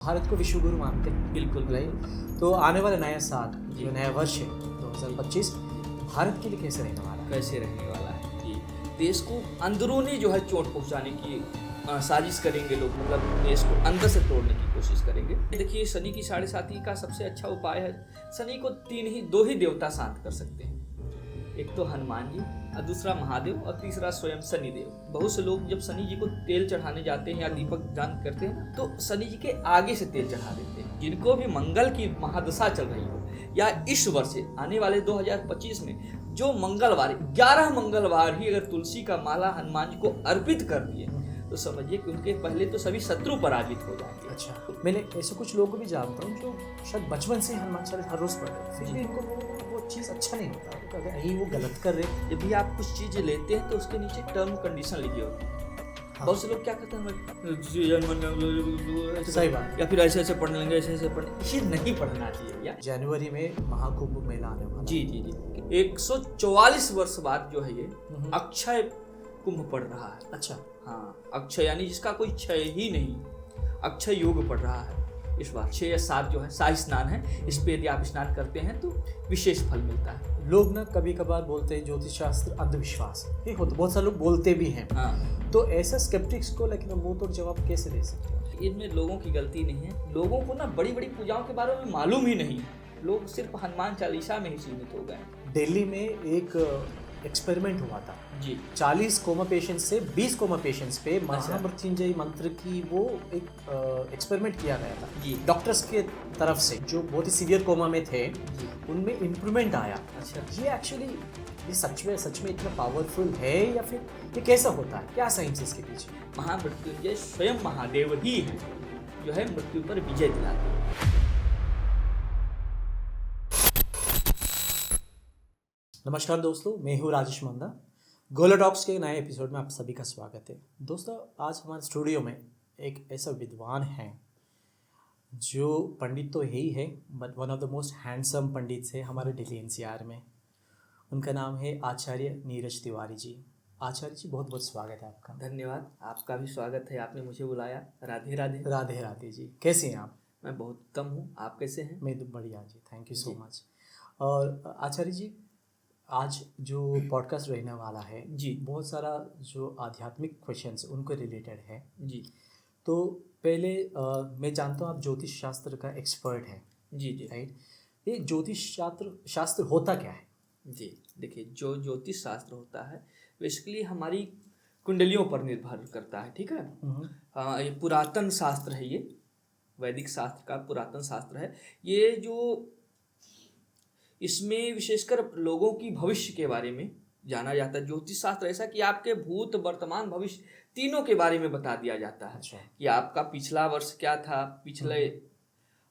भारत को विश्व गुरु मानते हैं। बिल्कुल राइट। तो आने वाला नया साल जो नया वर्ष है 2025 भारत के लिए कैसे रहने वाला है? कैसे रहने वाला है जी। देश को अंदरूनी जो है चोट पहुंचाने की साजिश करेंगे लोग, मतलब देश को अंदर से तोड़ने की कोशिश करेंगे। देखिए, शनि की 7.5 का सबसे अच्छा उपाय है, शनि को दो ही देवता शांत कर सकते हैं। एक तो हनुमान जी और दूसरा महादेव और तीसरा स्वयं शनिदेव। बहुत से लोग जब शनि जी को तेल चढ़ाने जाते हैं या दीपक दान करते हैं तो शनि जी के आगे से तेल चढ़ा देते हैं। जिनको भी मंगल की महादशा चल रही हो या इस वर्ष आने वाले 2025 में जो मंगलवार 11 मंगलवार ही अगर तुलसी का माला हनुमान जी को अर्पित कर दिए तो समझिए कि उनके पहले तो सभी शत्रु पराजित हो जाएंगे। अच्छा, मैंने ऐसे कुछ लोगों को भी जानता हूँ जो शायद बचपन से हनुमान चालीसा हर रोज पढ़ रहे, फिर भी इनको वो चीज़ अच्छा नहीं होता, अगर कहीं वो गलत कर रहे। जब भी आप कुछ चीज़ लेते हैं तो उसके नीचे टर्म कंडीशन लिखी होती है। हाँ। बहुत से लोग क्या कहते हैं सही बात, या फिर ऐसे ऐसे पढ़ने लेंगे, ऐसे ऐसे पढ़ने, ये नहीं पढ़ना चाहिए। या जनवरी में महाकुंभ मेला आने वाला। जी जी जी 144 वर्ष बाद जो है ये अक्षय कुंभ पड़ रहा है। अच्छा, हाँ, अक्षय यानी जिसका कोई क्षय ही नहीं, अक्षय योग पड़ रहा है इस बार। 6 या 7 जो है शाही स्नान है, इस पे यदि आप स्नान करते हैं तो विशेष फल मिलता है। लोग ना कभी कभार बोलते हैं ज्योतिष शास्त्र अंधविश्वास है, होता बहुत सारे लोग बोलते भी हैं। हाँ। तो ऐसे स्केप्टिक्स को लेकिन मुंह तोड़ जवाब कैसे दे सकते हैं? इनमें लोगों की गलती नहीं है, लोगों को ना बड़ी बड़ी पूजाओं के बारे में मालूम ही नहीं है। लोग सिर्फ हनुमान चालीसा में ही सीमित हो गए। दिल्ली में एक एक्सपेरिमेंट हुआ था जी। 40 कोमा पेशेंट्स से 20 कोमा पेशेंट्स पे महामृत्युंजय मंत्र की वो एक एक्सपेरिमेंट किया गया था जी। डॉक्टर्स के तरफ से जो बहुत ही सीवियर कोमा में थे उनमें इम्प्रूवमेंट आया। अच्छा, ये एक्चुअली ये सच में इतना पावरफुल है या फिर ये कैसा होता है, क्या साइंस इसके पीछे? महामृत्युंजय स्वयं महादेव ही है जो है मृत्यु पर विजय दिलाते हैं। नमस्कार दोस्तों, मैं हूँ राजेश मंदा। गोला टॉक्स के नए एपिसोड में आप सभी का स्वागत है। दोस्तों, आज हमारे स्टूडियो में एक ऐसा विद्वान है जो पंडित तो यही है but one of the most handsome पंडित है हमारे दिल्ली एनसीआर में। उनका नाम है आचार्य नीरज तिवारी जी। आचार्य जी, बहुत बहुत स्वागत है आपका। धन्यवाद, आपका भी स्वागत है, आपने मुझे बुलाया। राधे राधे। राधे राधे जी, कैसे हैं आप? मैं बहुत उत्तम हूँ, आप कैसे हैं? मैं तो बढ़िया जी, थैंक यू सो मच। और आचार्य जी, आज जो पॉडकास्ट रहने वाला है जी, बहुत सारा जो आध्यात्मिक क्वेश्चंस उनको रिलेटेड है जी। तो पहले मैं जानता हूँ आप ज्योतिष शास्त्र का एक्सपर्ट हैं। जी जी राइट। ये ज्योतिष शास्त्र होता क्या है? जी, देखिए, जो ज्योतिष शास्त्र होता है बेसिकली हमारी कुंडलियों पर निर्भर करता है। ठीक है। हाँ, ये पुरातन शास्त्र है, ये वैदिक शास्त्र का पुरातन शास्त्र है। ये जो इसमें विशेषकर लोगों की भविष्य के बारे में जाना जाता है। ज्योतिष शास्त्र ऐसा कि आपके भूत वर्तमान भविष्य तीनों के बारे में बता दिया जाता है। अच्छा। कि आपका पिछला वर्ष क्या था, पिछले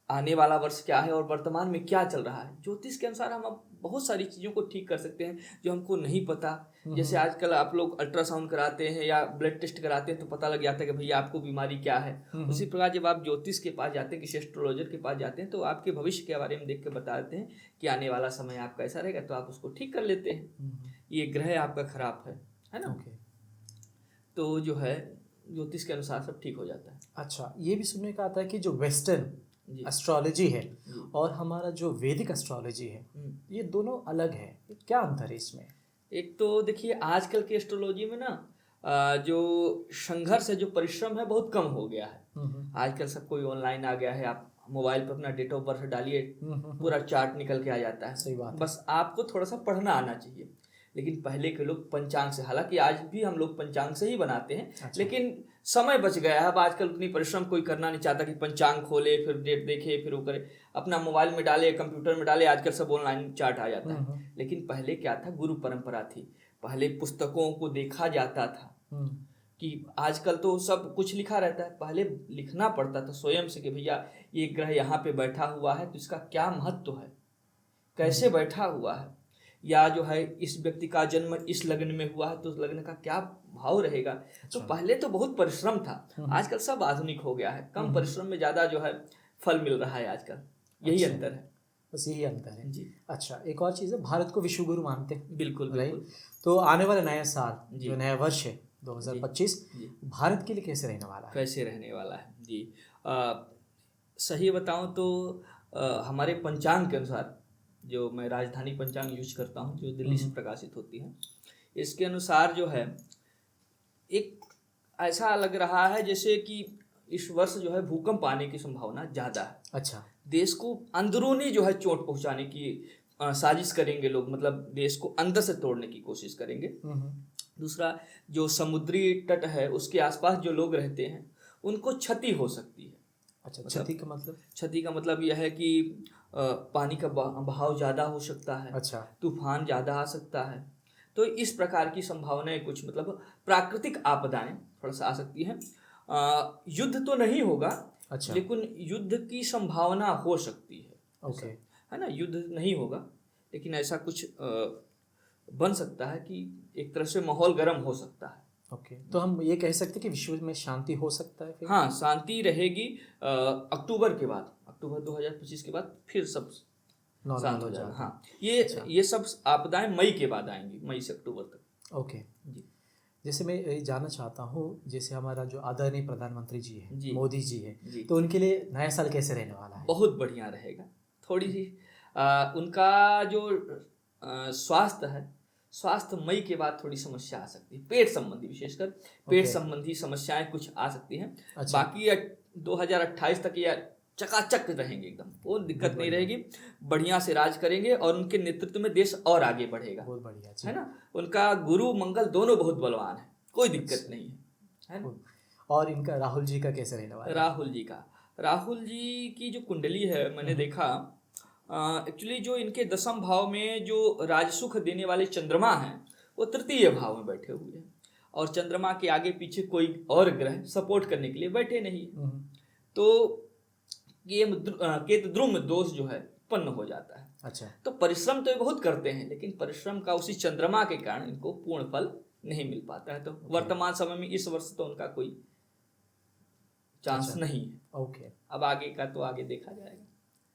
आने वाला वर्ष क्या है और वर्तमान में क्या चल रहा है। ज्योतिष के अनुसार हम अब बहुत सारी चीज़ों को ठीक कर सकते हैं जो हमको नहीं पता। जैसे आजकल आप लोग अल्ट्रासाउंड कराते हैं या ब्लड टेस्ट कराते हैं तो पता लग जाता है कि भैया आपको बीमारी क्या है। उसी प्रकार जब आप ज्योतिष के पास जाते हैं, किसी एस्ट्रोलॉजर के पास जाते हैं तो आपके भविष्य के बारे में देख के बताते हैं कि आने वाला समय आपका ऐसा रहेगा, तो आप उसको ठीक कर लेते हैं। ये ग्रह आपका खराब है ना। तो जो है ज्योतिष के अनुसार सब ठीक हो जाता है। अच्छा, ये भी सुनने का आता है कि जो वेस्टर्न एस्ट्रोलॉजी है और हमारा जो वैदिक एस्ट्रोलॉजी है ये दोनों अलग है, क्या अंतर है इसमें? एक तो देखिए, आजकल की एस्ट्रोलॉजी में ना जो संघर्ष है, जो परिश्रम है, बहुत कम हो गया है। आजकल सब कोई ऑनलाइन आ गया है। आप मोबाइल पर अपना डेट ऑफ बर्थ डालिए, पूरा चार्ट निकल के आ जाता है। सही बात है। बस आपको थोड़ा सा पढ़ना आना चाहिए। लेकिन पहले के लोग पंचांग से, हालांकि आज भी हम लोग पंचांग से ही बनाते हैं। अच्छा। लेकिन समय बच गया है। अब आजकल उतनी परिश्रम कोई करना नहीं चाहता कि पंचांग खोले, फिर डेट देखे, फिर वो करे। अपना मोबाइल में डाले, कंप्यूटर में डाले, आजकल सब ऑनलाइन चार्ट आ जाता है। लेकिन पहले क्या था, गुरु परंपरा थी। पहले पुस्तकों को देखा जाता था कि आजकल तो सब कुछ लिखा रहता है, पहले लिखना पड़ता था स्वयं से कि भैया ये ग्रह यहाँ पे बैठा हुआ है तो इसका क्या महत्व है, कैसे बैठा हुआ है, या जो है इस व्यक्ति का जन्म इस लग्न में हुआ है तो उस लग्न का क्या भाव रहेगा। तो पहले तो बहुत परिश्रम था। आजकल सब आधुनिक हो गया है, कम परिश्रम में ज़्यादा जो है फल मिल रहा है आजकल। यही अंतर है, बस यही अंतर है जी। अच्छा, एक और चीज़ है, भारत को विश्व गुरु मानते हैं। बिल्कुल राइट। तो आने वाला नया साल जो नया वर्ष है 2025 भारत के लिए कैसे रहने वाला है? कैसे रहने वाला है जी। सही बताऊं तो हमारे पंचांग के अनुसार, जो मैं राजधानी पंचांग यूज करता हूं, जो दिल्ली से प्रकाशित होती है, इसके अनुसार जो है एक ऐसा लग रहा है जैसे कि इस वर्ष जो है भूकंप आने की संभावना ज़्यादा है। अच्छा। देश को अंदरूनी जो है चोट पहुंचाने की साजिश करेंगे लोग, मतलब देश को अंदर से तोड़ने की कोशिश करेंगे। दूसरा, जो समुद्री तट है उसके आसपास जो लोग रहते हैं उनको क्षति हो सकती है। अच्छा, क्षति का मतलब? क्षति का मतलब यह है कि पानी का बहाव ज़्यादा हो सकता है, अच्छा। तूफान ज़्यादा आ सकता है। तो इस प्रकार की संभावनाएं, कुछ मतलब प्राकृतिक आपदाएं थोड़ा सा आ सकती हैं। युद्ध तो नहीं होगा, अच्छा। लेकिन युद्ध की संभावना हो सकती है। ओके। है ना, युद्ध नहीं होगा लेकिन ऐसा कुछ बन सकता है कि एक तरह से माहौल गर्म हो सकता है। ओके, तो हम ये कह सकते हैं कि विश्व में शांति हो सकता है फिर? हाँ, शांति रहेगी अक्टूबर के बाद, अक्टूबर 2025 के बाद फिर सब शांत हो जाएगा। हाँ, ये सब आपदाएं मई के बाद आएंगी, मई से अक्टूबर तक। ओके जी। जैसे मैं ये जानना चाहता हूँ, जैसे हमारा जो आदरणीय प्रधानमंत्री जी है, जी। मोदी जी है, जी। तो उनके लिए नया साल कैसे रहने वाला है? बहुत बढ़िया रहेगा। थोड़ी सी उनका जो स्वास्थ्य है, स्वास्थ्य मई के बाद थोड़ी समस्या आ सकती है, पेट संबंधी, विशेषकर पेट संबंधी समस्याएं कुछ आ सकती हैं। अच्छा। बाकी 2028 तक ये चकाचक रहेंगे एकदम, वो दिक्कत नहीं रहेगी, बढ़िया से राज करेंगे और उनके नेतृत्व में देश और आगे बढ़ेगा। बहुत बढ़िया जी। है ना, उनका गुरु मंगल दोनों बहुत बलवान है, कोई दिक्कत नहीं है ना। और इनका राहुल जी का कैसे रहने वाला है? राहुल जी की जो कुंडली है, मैंने देखा एक्चुअली जो इनके दसम भाव में जो राजसुख देने वाले चंद्रमा हैं वो तृतीय भाव में बैठे हुए हैं, और चंद्रमा के आगे पीछे कोई और ग्रह सपोर्ट करने के लिए बैठे नहीं है। तो ये केतुद्रुम दोष जो है उत्पन्न हो जाता है। अच्छा। तो परिश्रम तो ये बहुत करते हैं, लेकिन परिश्रम का उसी चंद्रमा के कारण इनको पूर्ण फल नहीं मिल पाता है। तो वर्तमान समय में इस वर्ष तो उनका कोई चांस नहीं है। ओके, अब आगे का तो आगे देखा जाएगा।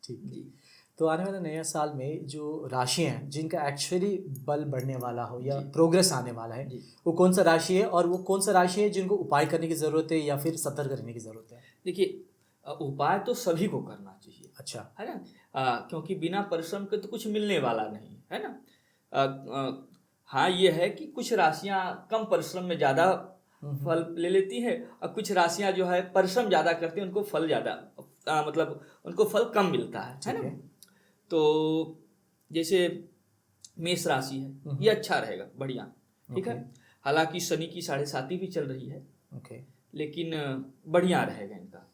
ठीक जी। तो आने वाले नया साल में जो राशियां हैं जिनका एक्चुअली बल बढ़ने वाला हो या प्रोग्रेस आने वाला है, वो कौन सा राशि है, और वो कौन सा राशि है जिनको उपाय करने की जरूरत है या फिर सतर्क रहने की जरूरत है? देखिए, उपाय तो सभी को करना चाहिए। अच्छा। है ना, क्योंकि बिना परिश्रम के तो कुछ मिलने वाला नहीं है ना। हाँ, ये है कि कुछ राशियां कम परिश्रम में ज़्यादा फल ले लेती है, और कुछ राशियां जो है परिश्रम ज़्यादा करती हैं, उनको फल ज़्यादा मतलब उनको फल कम मिलता है ना। तो जैसे मेष राशि है, ये अच्छा रहेगा, बढ़िया, ठीक है। हालांकि शनि की 7.5 भी चल रही है, लेकिन बढ़िया रहेगा इनका।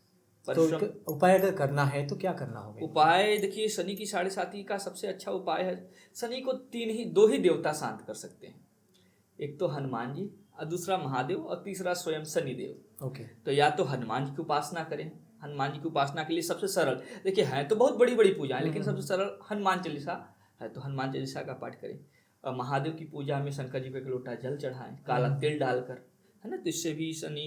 तो उपाय अगर करना है तो क्या करना होगा? उपाय देखिए, शनि की 7.5 का सबसे अच्छा उपाय है, शनि को दो ही देवता शांत कर सकते हैं, एक तो हनुमान जी, और दूसरा महादेव, और तीसरा स्वयं शनिदेव। ओके। तो या तो हनुमान जी की उपासना करें। हनुमान जी की उपासना के लिए सबसे सरल, देखिए है तो बहुत बड़ी बड़ी पूजा है, लेकिन सबसे सरल हनुमान चालीसा है, तो हनुमान चालीसा का पाठ करें। और महादेव की पूजा में शंकर जी को 1 लोटा जल चढ़ाएं काला तिल डालकर, है ना, तो इससे भी शनि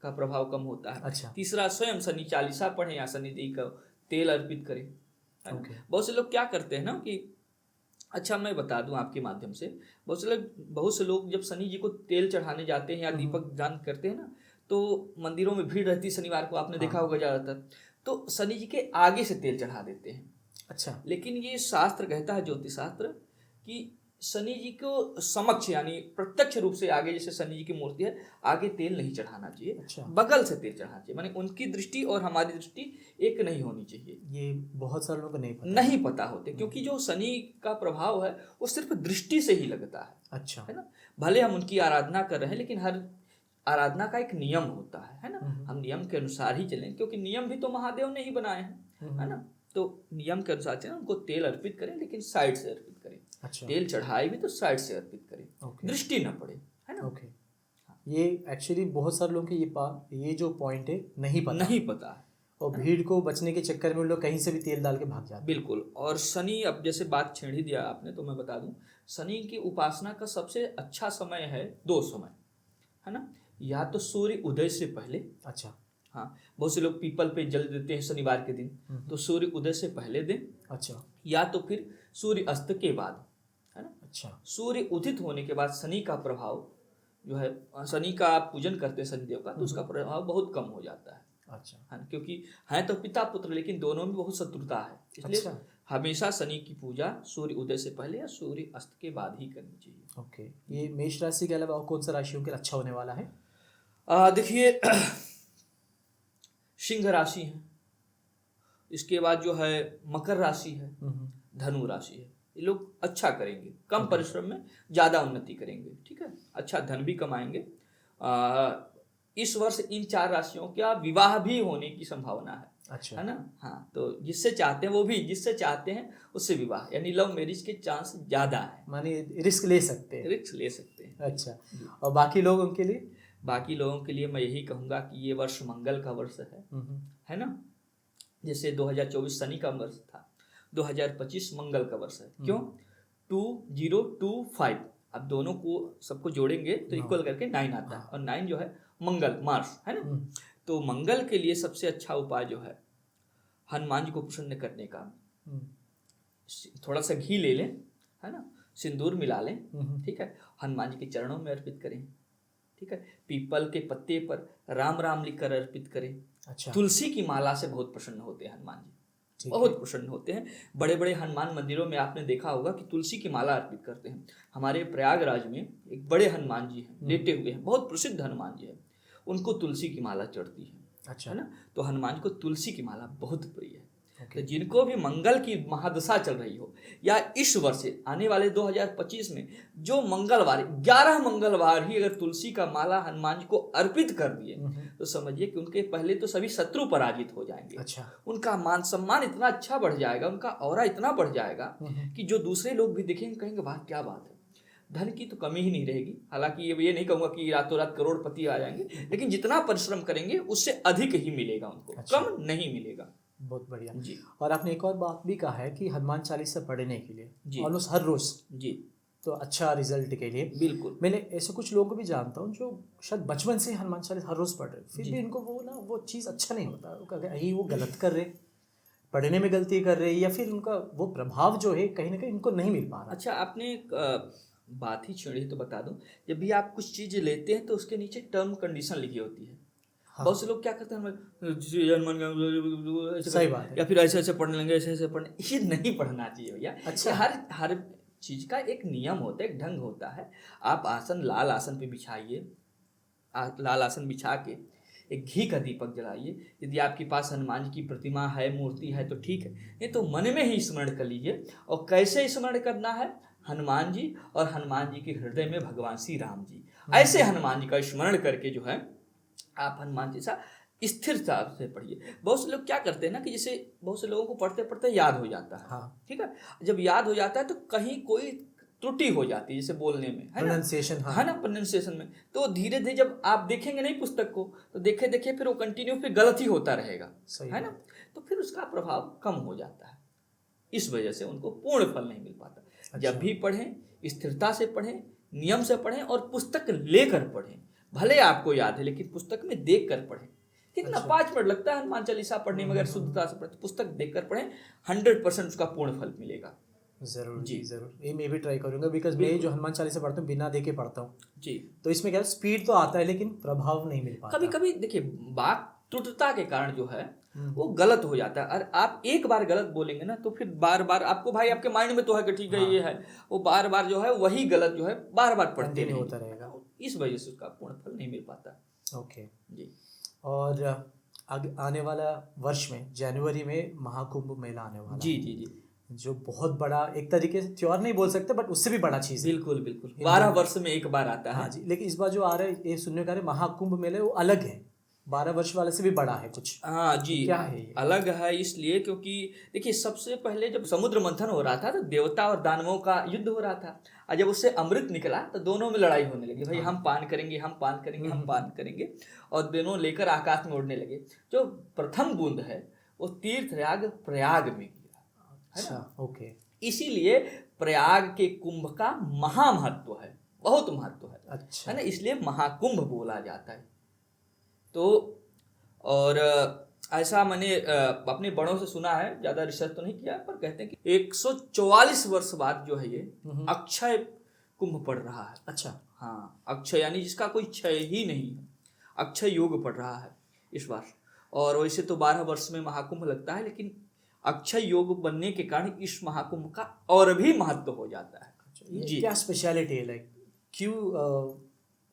का प्रभाव कम होता है। अच्छा। तीसरा, स्वयं शनि चालीसा पढ़ें या शनि देव का तेल अर्पित करें। बहुत से लोग क्या करते हैं ना कि, अच्छा मैं बता दूं आपके माध्यम से, बहुत से लोग जब शनि जी को तेल चढ़ाने जाते हैं या दीपक दान करते हैं ना, तो मंदिरों में भीड़ रहती है शनिवार को, आपने देखा होगा ज़्यादातर, तो शनि जी के आगे से तेल चढ़ा देते हैं। अच्छा। लेकिन ये शास्त्र कहता है, ज्योतिष शास्त्र, कि शनि जी को समक्ष यानी प्रत्यक्ष रूप से आगे, जैसे शनि जी की मूर्ति है, आगे तेल नहीं चढ़ाना चाहिए। अच्छा। बगल से तेल चढ़ाना चाहिए, माने उनकी दृष्टि और हमारी दृष्टि एक नहीं होनी चाहिए। ये बहुत सारे लोगों को नहीं पता होते, क्योंकि जो शनि का प्रभाव है वो सिर्फ दृष्टि से ही लगता है। अच्छा। है ना, भले हम उनकी आराधना कर रहे हैं, लेकिन हर आराधना का एक नियम होता है ना, हम नियम के अनुसार ही चलें, क्योंकि नियम भी तो महादेव ने ही बनाए हैं, है ना। तो नियम के अनुसार चलें, उनको तेल अर्पित करें, लेकिन साइड से अर्पित करें। अच्छा। तेल चढ़ाए भी तो साइड से अर्पित करें, दृष्टि न पड़े, है ना। ओके। ये एक्चुअली बहुत सारे लोगों के ये जो पॉइंट है नहीं पता है, और भीड़ को बचने के चक्कर में उन लोग कहीं से भी तेल डाल के भाग जाते हैं। बिल्कुल। और शनि, अब जैसे बात छेड़ ही दिया आपने, तो मैं बता दूं, शनि की उपासना का सबसे अच्छा समय है 2 समय, है ना। या तो सूर्य उदय से पहले। अच्छा। हाँ, बहुत से लोग पीपल पे जल देते हैं शनिवार के दिन, तो सूर्य उदय से पहले दें। अच्छा। या तो फिर सूर्य अस्त के बाद, है ना। अच्छा। सूर्य उदित होने के बाद शनि का प्रभाव जो है, शनि का पूजन करते हैं शनिदेव का, तो उसका प्रभाव बहुत कम हो जाता है। अच्छा है ना, क्योंकि हैं तो पिता पुत्र लेकिन दोनों में बहुत शत्रुता है, इसलिए अच्छा हमेशा शनि की पूजा सूर्य उदय से पहले या सूर्य अस्त के बाद ही करनी चाहिए। ओके। ये मेष राशि के अलावा और कौन सा राशियों के लिए अच्छा होने वाला है? देखिए सिंह राशि है, इसके बाद जो है मकर राशि है, धनु राशि है। ये लोग अच्छा करेंगे, कम परिश्रम में ज़्यादा उन्नति करेंगे, ठीक है, अच्छा धन भी कमाएंगे। इस वर्ष इन 4 राशियों का विवाह भी होने की संभावना है, अच्छा है ना। हाँ, तो जिससे चाहते हैं वो भी जिससे चाहते हैं उससे विवाह, यानी लव मैरिज के चांस ज़्यादा है, माने रिस्क ले सकते हैं। रिस्क ले सकते हैं। अच्छा, और बाकी लोग उनके लिए? बाकी लोगों के लिए मैं यही कहूँगा कि ये वर्ष मंगल का वर्ष है ना। जैसे 2024 शनि का वर्ष था, 2025 मंगल का वर्ष है। क्यों? 2025, अब दोनों को सबको जोड़ेंगे तो इक्वल करके 9 आता है, और 9 जो है मंगल, मार्स, है ना। तो मंगल के लिए सबसे अच्छा उपाय जो है हनुमान जी को प्रसन्न करने का, थोड़ा सा घी ले लें, है ना, सिंदूर मिला लें, ठीक है, हनुमान जी के चरणों में अर्पित करें, ठीक है, पीपल के पत्ते पर राम राम लिखकर अर्पित करें। अच्छा, तुलसी की माला से बहुत प्रसन्न होते हैं हनुमान जी, बहुत प्रसन्न होते हैं। बड़े बड़े हनुमान मंदिरों में आपने देखा होगा कि तुलसी की माला अर्पित करते हैं। हमारे प्रयागराज में एक बड़े हनुमान जी हैं, लेटे हुए हैं, बहुत प्रसिद्ध हनुमान जी हैं, उनको तुलसी की माला चढ़ती है, अच्छा, है ना। तो हनुमान जी को तुलसी की माला बहुत प्रिय है। तो जिनको भी मंगल की महादशा चल रही हो, या इस वर्ष आने वाले 2025 में जो मंगलवार 11 मंगलवार ही अगर तुलसी का माला हनुमान जी को अर्पित कर दिए तो समझिए कि उनके पहले तो सभी शत्रु पराजित हो जाएंगे। अच्छा, उनका मान सम्मान इतना अच्छा बढ़ जाएगा, उनका ऑरा इतना बढ़ जाएगा कि जो दूसरे लोग भी देखेंगे कहेंगे वाह क्या बात है। धन की तो कमी ही नहीं रहेगी। हालांकि ये नहीं कहूँगा कि रातों रात करोड़पति आ जाएंगे, लेकिन जितना परिश्रम करेंगे उससे अधिक ही मिलेगा उनको, कम नहीं मिलेगा। बहुत बढ़िया जी। और आपने एक और बात भी कहा है कि हनुमान चालीसा पढ़ने के लिए ऑलमोस्ट हर रोज जी, तो अच्छा रिजल्ट के लिए बिल्कुल। मैंने ऐसे कुछ लोगों को भी जानता हूँ जो शायद बचपन से हनुमान चालीसा हर रोज पढ़ रहे, फिर भी इनको वो चीज़ अच्छा नहीं होता, वो गलत कर रहे, पढ़ने में गलती कर रहे, या फिर उनका वो प्रभाव जो है कहीं ना कहीं इनको नहीं मिल पा रहा। अच्छा, आपने एक बात ही छेड़ी तो बता दूं, जब भी आप कुछ चीज़ लेते हैं तो उसके नीचे टर्म कंडीशन लिखी होती है। बहुत से लोग क्या करते हैं, सही बात है, या फिर ऐसे ऐसे पढ़ने लगे, ऐसे ऐसे पढ़ने, ये नहीं पढ़ना चाहिए भैया। अच्छा, हर चीज का एक नियम होता है, एक ढंग होता है। आप आसन लाल आसन पे बिछाइए, लाल आसन बिछा के एक घी का दीपक जलाइए। यदि आपके पास हनुमान जी की प्रतिमा है, मूर्ति है तो ठीक है, नहीं तो मन में ही स्मरण कर लीजिए। और कैसे स्मरण करना है? हनुमान जी और हनुमान जी के हृदय में भगवान श्री राम जी, ऐसे हनुमान जी का स्मरण करके जो है आप हनुमान जी सा स्थिरता से पढ़िए। बहुत से लोग क्या करते हैं ना कि जैसे बहुत से लोगों को पढ़ते पढ़ते याद हो जाता है, ठीक है, जब याद हो जाता है तो कहीं कोई त्रुटि हो जाती है, जैसे बोलने में, है ना, प्रोनाउंसिएशन में, तो धीरे धीरे जब आप देखेंगे नहीं पुस्तक को तो देखे देखे फिर वो कंटिन्यू फिर गलत ही होता रहेगा, है ना, तो फिर उसका प्रभाव कम हो जाता है। इस वजह से उनको पूर्ण फल नहीं मिल पाता। अच्छा। जब भी पढ़ें स्थिरता से पढ़ें, नियम से पढ़ें और पुस्तक लेकर पढ़ें। भले आपको याद है लेकिन पुस्तक में देख कर पढ़ें। कितना 5 मिनट लगता है हनुमान चालीसा पढ़ने में, अगर शुद्धता से पढ़ें, पुस्तक देख कर पढ़ें, 100% उसका पूर्ण फल मिलेगा। जरूर जी, जरूर, ये मैं भी ट्राई करूंगा, बिकॉज मैं जो हनुमान चालीसा पढ़ता हूँ बिना देखे पढ़ता हूँ जी, तो इसमें क्या स्पीड तो आता है लेकिन प्रभाव नहीं मिल पाता। कभी कभी देखिए वाक त्रुटता के कारण जो है वो गलत हो जाता है। और आप एक बार गलत बोलेंगे ना तो फिर बार बार आपको भाई आपके माइंड में तो है कि ठीक है ये है, वो बार बार जो है वही गलत जो है बार बार पढ़ते होता रहेगा, इस वजह से उसका पूर्ण फल नहीं मिल पाता। ओके जी। और आने वाला वर्ष में जनवरी में महाकुंभ मेला आने वाला जी जी जी, जो बहुत बड़ा, एक तरीके से त्योहार नहीं बोल सकते बट उससे भी बड़ा चीज़ है। बिल्कुल बिल्कुल, 12 वर्ष में एक बार आता है। हाँ जी, लेकिन इस बार जो आ रहा है ये सुनने का महाकुंभ मेले वो अलग है, 12 वर्ष वाले से भी बड़ा है कुछ। हाँ जी, क्या है ये? अलग है इसलिए क्योंकि देखिए सबसे पहले जब समुद्र मंथन हो रहा था तो देवता और दानवों का युद्ध हो रहा था, और जब उससे अमृत निकला तो दोनों में लड़ाई होने लगी, भाई हम पान करेंगे, हम पान करेंगे, हम पान करेंगे, और दोनों लेकर आकाश में उड़ने लगे। जो प्रथम बूंद है वो तीर्थयाग प्रयाग में गिरा। अच्छा, ओके, इसीलिए प्रयाग के कुंभ का महामहत्व है, बहुत महत्व है। अच्छा, है ना, इसलिए महाकुंभ बोला जाता है। तो और ऐसा मैंने अपने बड़ों से सुना है, ज्यादा रिसर्च तो नहीं किया, पर कहते हैं कि 144 वर्ष बाद जो है ये अक्षय कुंभ पड़ रहा है। अच्छा, हाँ, अक्षय यानी जिसका कोई क्षय ही नहीं है, अक्षय योग पड़ रहा है इस बार। और वैसे तो 12 वर्ष में महाकुंभ लगता है, लेकिन अक्षय योग बनने के कारण इस महाकुंभ का और भी महत्व हो जाता है। ये जी। क्या स्पेशलिटी है, लाइक क्यों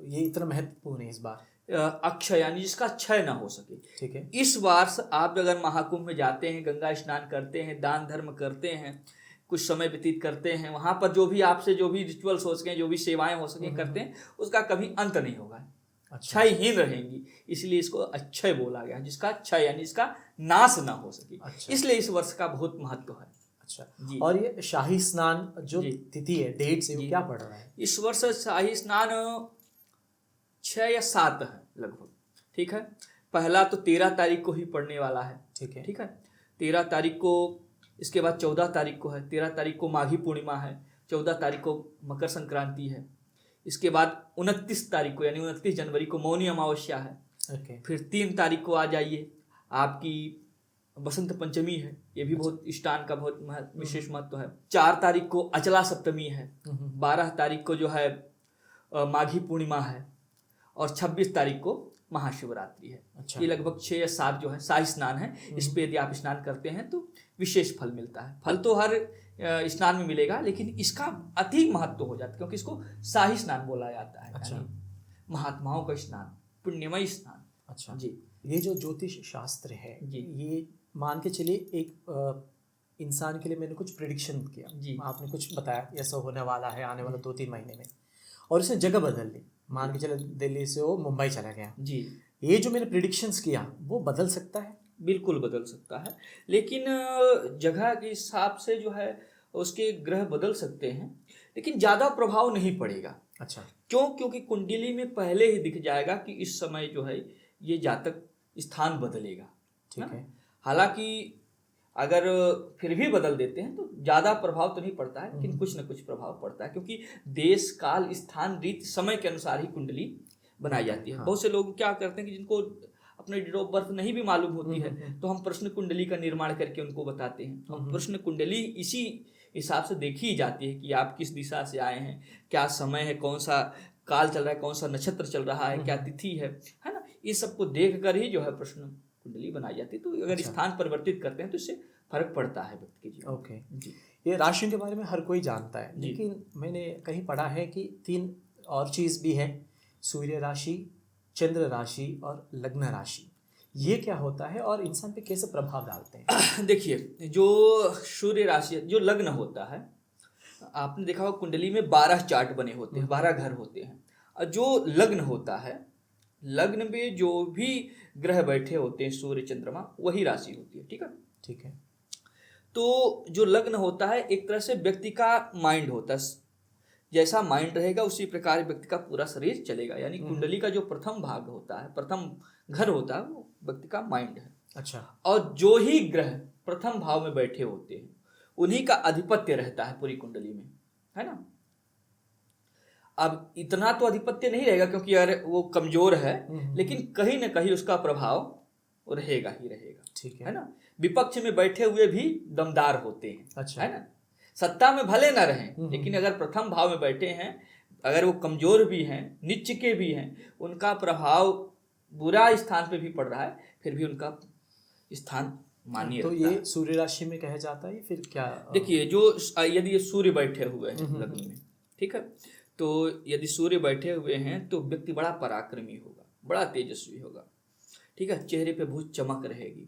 ये इतना महत्वपूर्ण है इस बार? अक्षय यानी जिसका क्षय ना हो सके। ठीक है। इस बार आप अगर महाकुंभ में जाते हैं, गंगा स्नान करते हैं, दान धर्म करते हैं, कुछ समय व्यतीत करते हैं, वहां पर जो भी आपसे जो भी रिचुअल्स हो सके, जो भी सेवाएं हो सके करते हैं, उसका कभी अंत नहीं होगा, अच्छा। क्षयहीन रहेंगी। इसलिए इसको अक्षय बोला गया, जिसका क्षय यानी इसका नाश ना हो सके। अच्छा। इसलिए इस वर्ष का बहुत महत्व है। अच्छा जी। और ये शाही स्नान जो जी। तिथि है, डेट से वो जी। क्या पड़ रहा है? इस वर्ष शाही स्नान 6 या 7 है लगभग। ठीक है। पहला तो 13 तारीख को ही पड़ने वाला है। ठीक है। ठीक है। 13 तारीख को, इसके बाद 14 तारीख को है। 13 तारीख को माघी पूर्णिमा है। 14 तारीख को मकर संक्रांति है। इसके बाद 29 तारीख को यानी 29 जनवरी को मौनी अमावस्या है। ओके। फिर 3 तारीख को आ जाइए, आपकी बसंत पंचमी है। ये भी बहुत स्नान का बहुत विशेष महत्व है। 4 तारीख को अचला सप्तमी है। 12 तारीख को जो है माघी पूर्णिमा है। और 26 तारीख को महाशिवरात्रि है। अच्छा। ये लगभग 6 या 7 जो है शाही स्नान है। इस पे यदि आप स्नान करते हैं तो विशेष फल मिलता है। फल तो हर स्नान में मिलेगा, लेकिन इसका अधिक महत्व हो जाता है क्योंकि इसको शाही स्नान बोला जाता है। अच्छा। यानी महात्माओं का स्नान, पुण्यमय स्नान। अच्छा जी। ये जो ज्योतिष शास्त्र है, जी। ये मान के चलिए एक इंसान के लिए मैंने कुछ प्रिडिक्शन किया, जी। आपने कुछ बताया ऐसा होने वाला है आने वाला 2-3 महीने में, और उसने जगह बदल ली। मान के चले दिल्ली से वो मुंबई चला गया। जी। ये जो मैंने प्रिडिक्शंस किया वो बदल सकता है? बिल्कुल बदल सकता है, लेकिन जगह के हिसाब से जो है उसके ग्रह बदल सकते हैं, लेकिन ज़्यादा प्रभाव नहीं पड़ेगा। अच्छा। क्यों? क्योंकि कुंडली में पहले ही दिख जाएगा कि इस समय जो है ये जातक स्थान बदलेगा। ठीक है। हालांकि अगर फिर भी बदल देते हैं तो ज़्यादा प्रभाव तो नहीं पड़ता है, लेकिन कुछ न कुछ प्रभाव पड़ता है, क्योंकि देश काल स्थान रीत समय के अनुसार ही कुंडली बनाई जाती है। हाँ। बहुत से लोग क्या करते हैं कि जिनको अपने डेट ऑफ बर्थ नहीं भी मालूम होती है, तो हम प्रश्न कुंडली का निर्माण करके उनको बताते हैं। और प्रश्न कुंडली इसी हिसाब से देखी जाती है कि आप किस दिशा से आए हैं, क्या समय है, कौन सा काल चल रहा है, कौन सा नक्षत्र चल रहा है, क्या तिथि है ना। ये सबको देख कर ही जो है प्रश्न कुंडली बनाई जाती है। तो अगर स्थान परिवर्तित करते हैं तो इससे फर्क पड़ता है व्यक्ति के जीवन। ओके। जी। ये राशियों के बारे में हर कोई जानता है, लेकिन मैंने कहीं पढ़ा है कि 3 और चीज़ भी है, सूर्य राशि, चंद्र राशि और लग्न राशि। ये क्या होता है और इंसान पे कैसे प्रभाव डालते हैं? देखिए, जो सूर्य राशि, जो लग्न होता है, आपने देखा होगा कुंडली में 12 चार्ट बने होते हैं, 12 घर होते हैं। और जो लग्न होता है, लग्न में जो भी ग्रह बैठे होते हैं, सूर्य चंद्रमा, वही राशि होती है। ठीक है। ठीक है। तो जो लग्न होता है एक तरह से व्यक्ति का माइंड होता है। जैसा माइंड रहेगा उसी प्रकार व्यक्ति का पूरा शरीर चलेगा। यानी कुंडली का जो प्रथम भाग होता है, प्रथम घर होता है, वो व्यक्ति का माइंड है। अच्छा। और जो ही ग्रह प्रथम भाव में बैठे होते हैं उन्हीं का अधिपत्य रहता है पूरी कुंडली में, है ना। अब इतना तो अधिपत्य नहीं रहेगा क्योंकि यार वो कमजोर है, लेकिन कहीं ना कहीं उसका प्रभाव रहेगा ही रहेगा। ठीक है ना। विपक्ष में बैठे हुए भी दमदार होते हैं। अच्छा। है ना। सत्ता में भले ना रहें, लेकिन अगर प्रथम भाव में बैठे हैं, अगर वो कमजोर भी हैं, नीच के भी हैं, उनका प्रभाव बुरा स्थान पे भी पड़ रहा है, फिर भी उनका स्थान मान्य तो रहता है। ये सूर्य राशि में कहा जाता है, फिर क्या? देखिए, जो यदि ये सूर्य बैठे हुए हैं लग्न में, ठीक है, तो यदि सूर्य बैठे हुए हैं तो व्यक्ति बड़ा पराक्रमी होगा, बड़ा तेजस्वी होगा। ठीक है। चेहरे पे बहुत चमक रहेगी,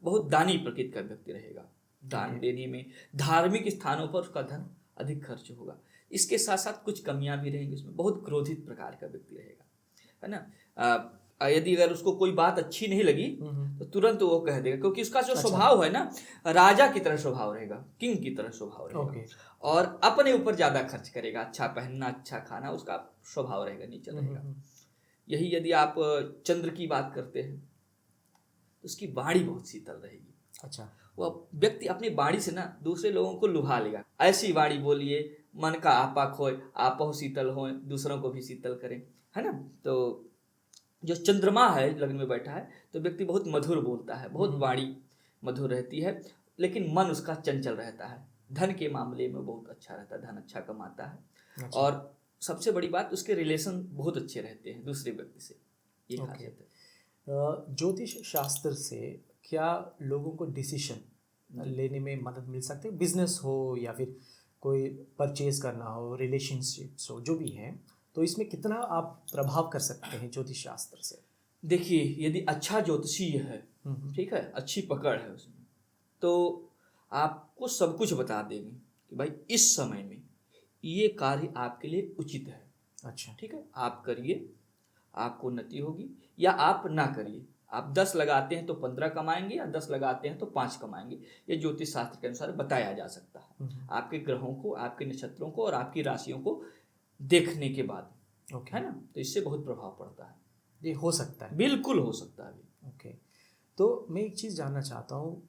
बहुत दानी प्रकृति का व्यक्ति रहेगा। दान देने में, धार्मिक स्थानों पर उसका धन अधिक खर्च होगा। इसके साथ साथ कुछ कमियां भी रहेंगी उसमें। बहुत क्रोधित प्रकार का व्यक्ति रहेगा, है ना। यदि अगर उसको कोई बात अच्छी नहीं लगी तो तुरंत वो कह देगा, क्योंकि उसका जो स्वभाव है ना, राजा की तरह स्वभाव रहेगा, किंग की तरह स्वभाव रहेगा। और अपने ऊपर ज्यादा खर्च करेगा, अच्छा पहनना, अच्छा खाना, उसका स्वभाव रहेगा, नीचे रहेगा। यही यदि आप चंद्र की बात करते हैं तो उसकी वाणी बहुत शीतल रहेगी। अच्छा। वह व्यक्ति अपनी वाणी से ना दूसरे लोगों को लुभा लेगा। ऐसी वाणी बोलिए, मन का आपा खोए, आपो शीतल होए, दूसरों को भी शीतल करें, है ना। तो जो चंद्रमा है लग्न में बैठा है तो व्यक्ति बहुत मधुर बोलता है, बहुत वाणी मधुर रहती है, लेकिन मन उसका चंचल रहता है। धन के मामले में बहुत अच्छा रहता है, धन अच्छा कमाता है। अच्छा। और सबसे बड़ी बात, उसके रिलेशन बहुत अच्छे रहते हैं दूसरे व्यक्ति से, ये खासियत है। ज्योतिष शास्त्र से क्या लोगों को डिसीजन लेने में मदद मिल सकती है? बिजनेस हो या फिर कोई परचेज करना हो, रिलेशनशिप्स हो, जो भी है, तो इसमें कितना आप प्रभाव कर सकते हैं ज्योतिष शास्त्र से? देखिए, यदि अच्छा ज्योतिषी है, ठीक है, अच्छी पकड़ है उसमें, तो आपको सब कुछ बता देंगे कि भाई इस समय में ये कार्य आपके लिए उचित है। अच्छा। ठीक है, आप करिए, आपको उन्नति होगी, या आप ना करिए। आप 10 लगाते हैं तो 15 कमाएंगे, या 10 लगाते हैं तो 5 कमाएंगे। ये ज्योतिष शास्त्र के अनुसार बताया जा सकता है आपके ग्रहों को, आपके नक्षत्रों को और आपकी राशियों को देखने के बाद, ओके। है ना। तो इससे बहुत प्रभाव पड़ता है। ये हो सकता है? बिल्कुल हो सकता है। ओके। तो मैं एक चीज़ जानना चाहता हूँ,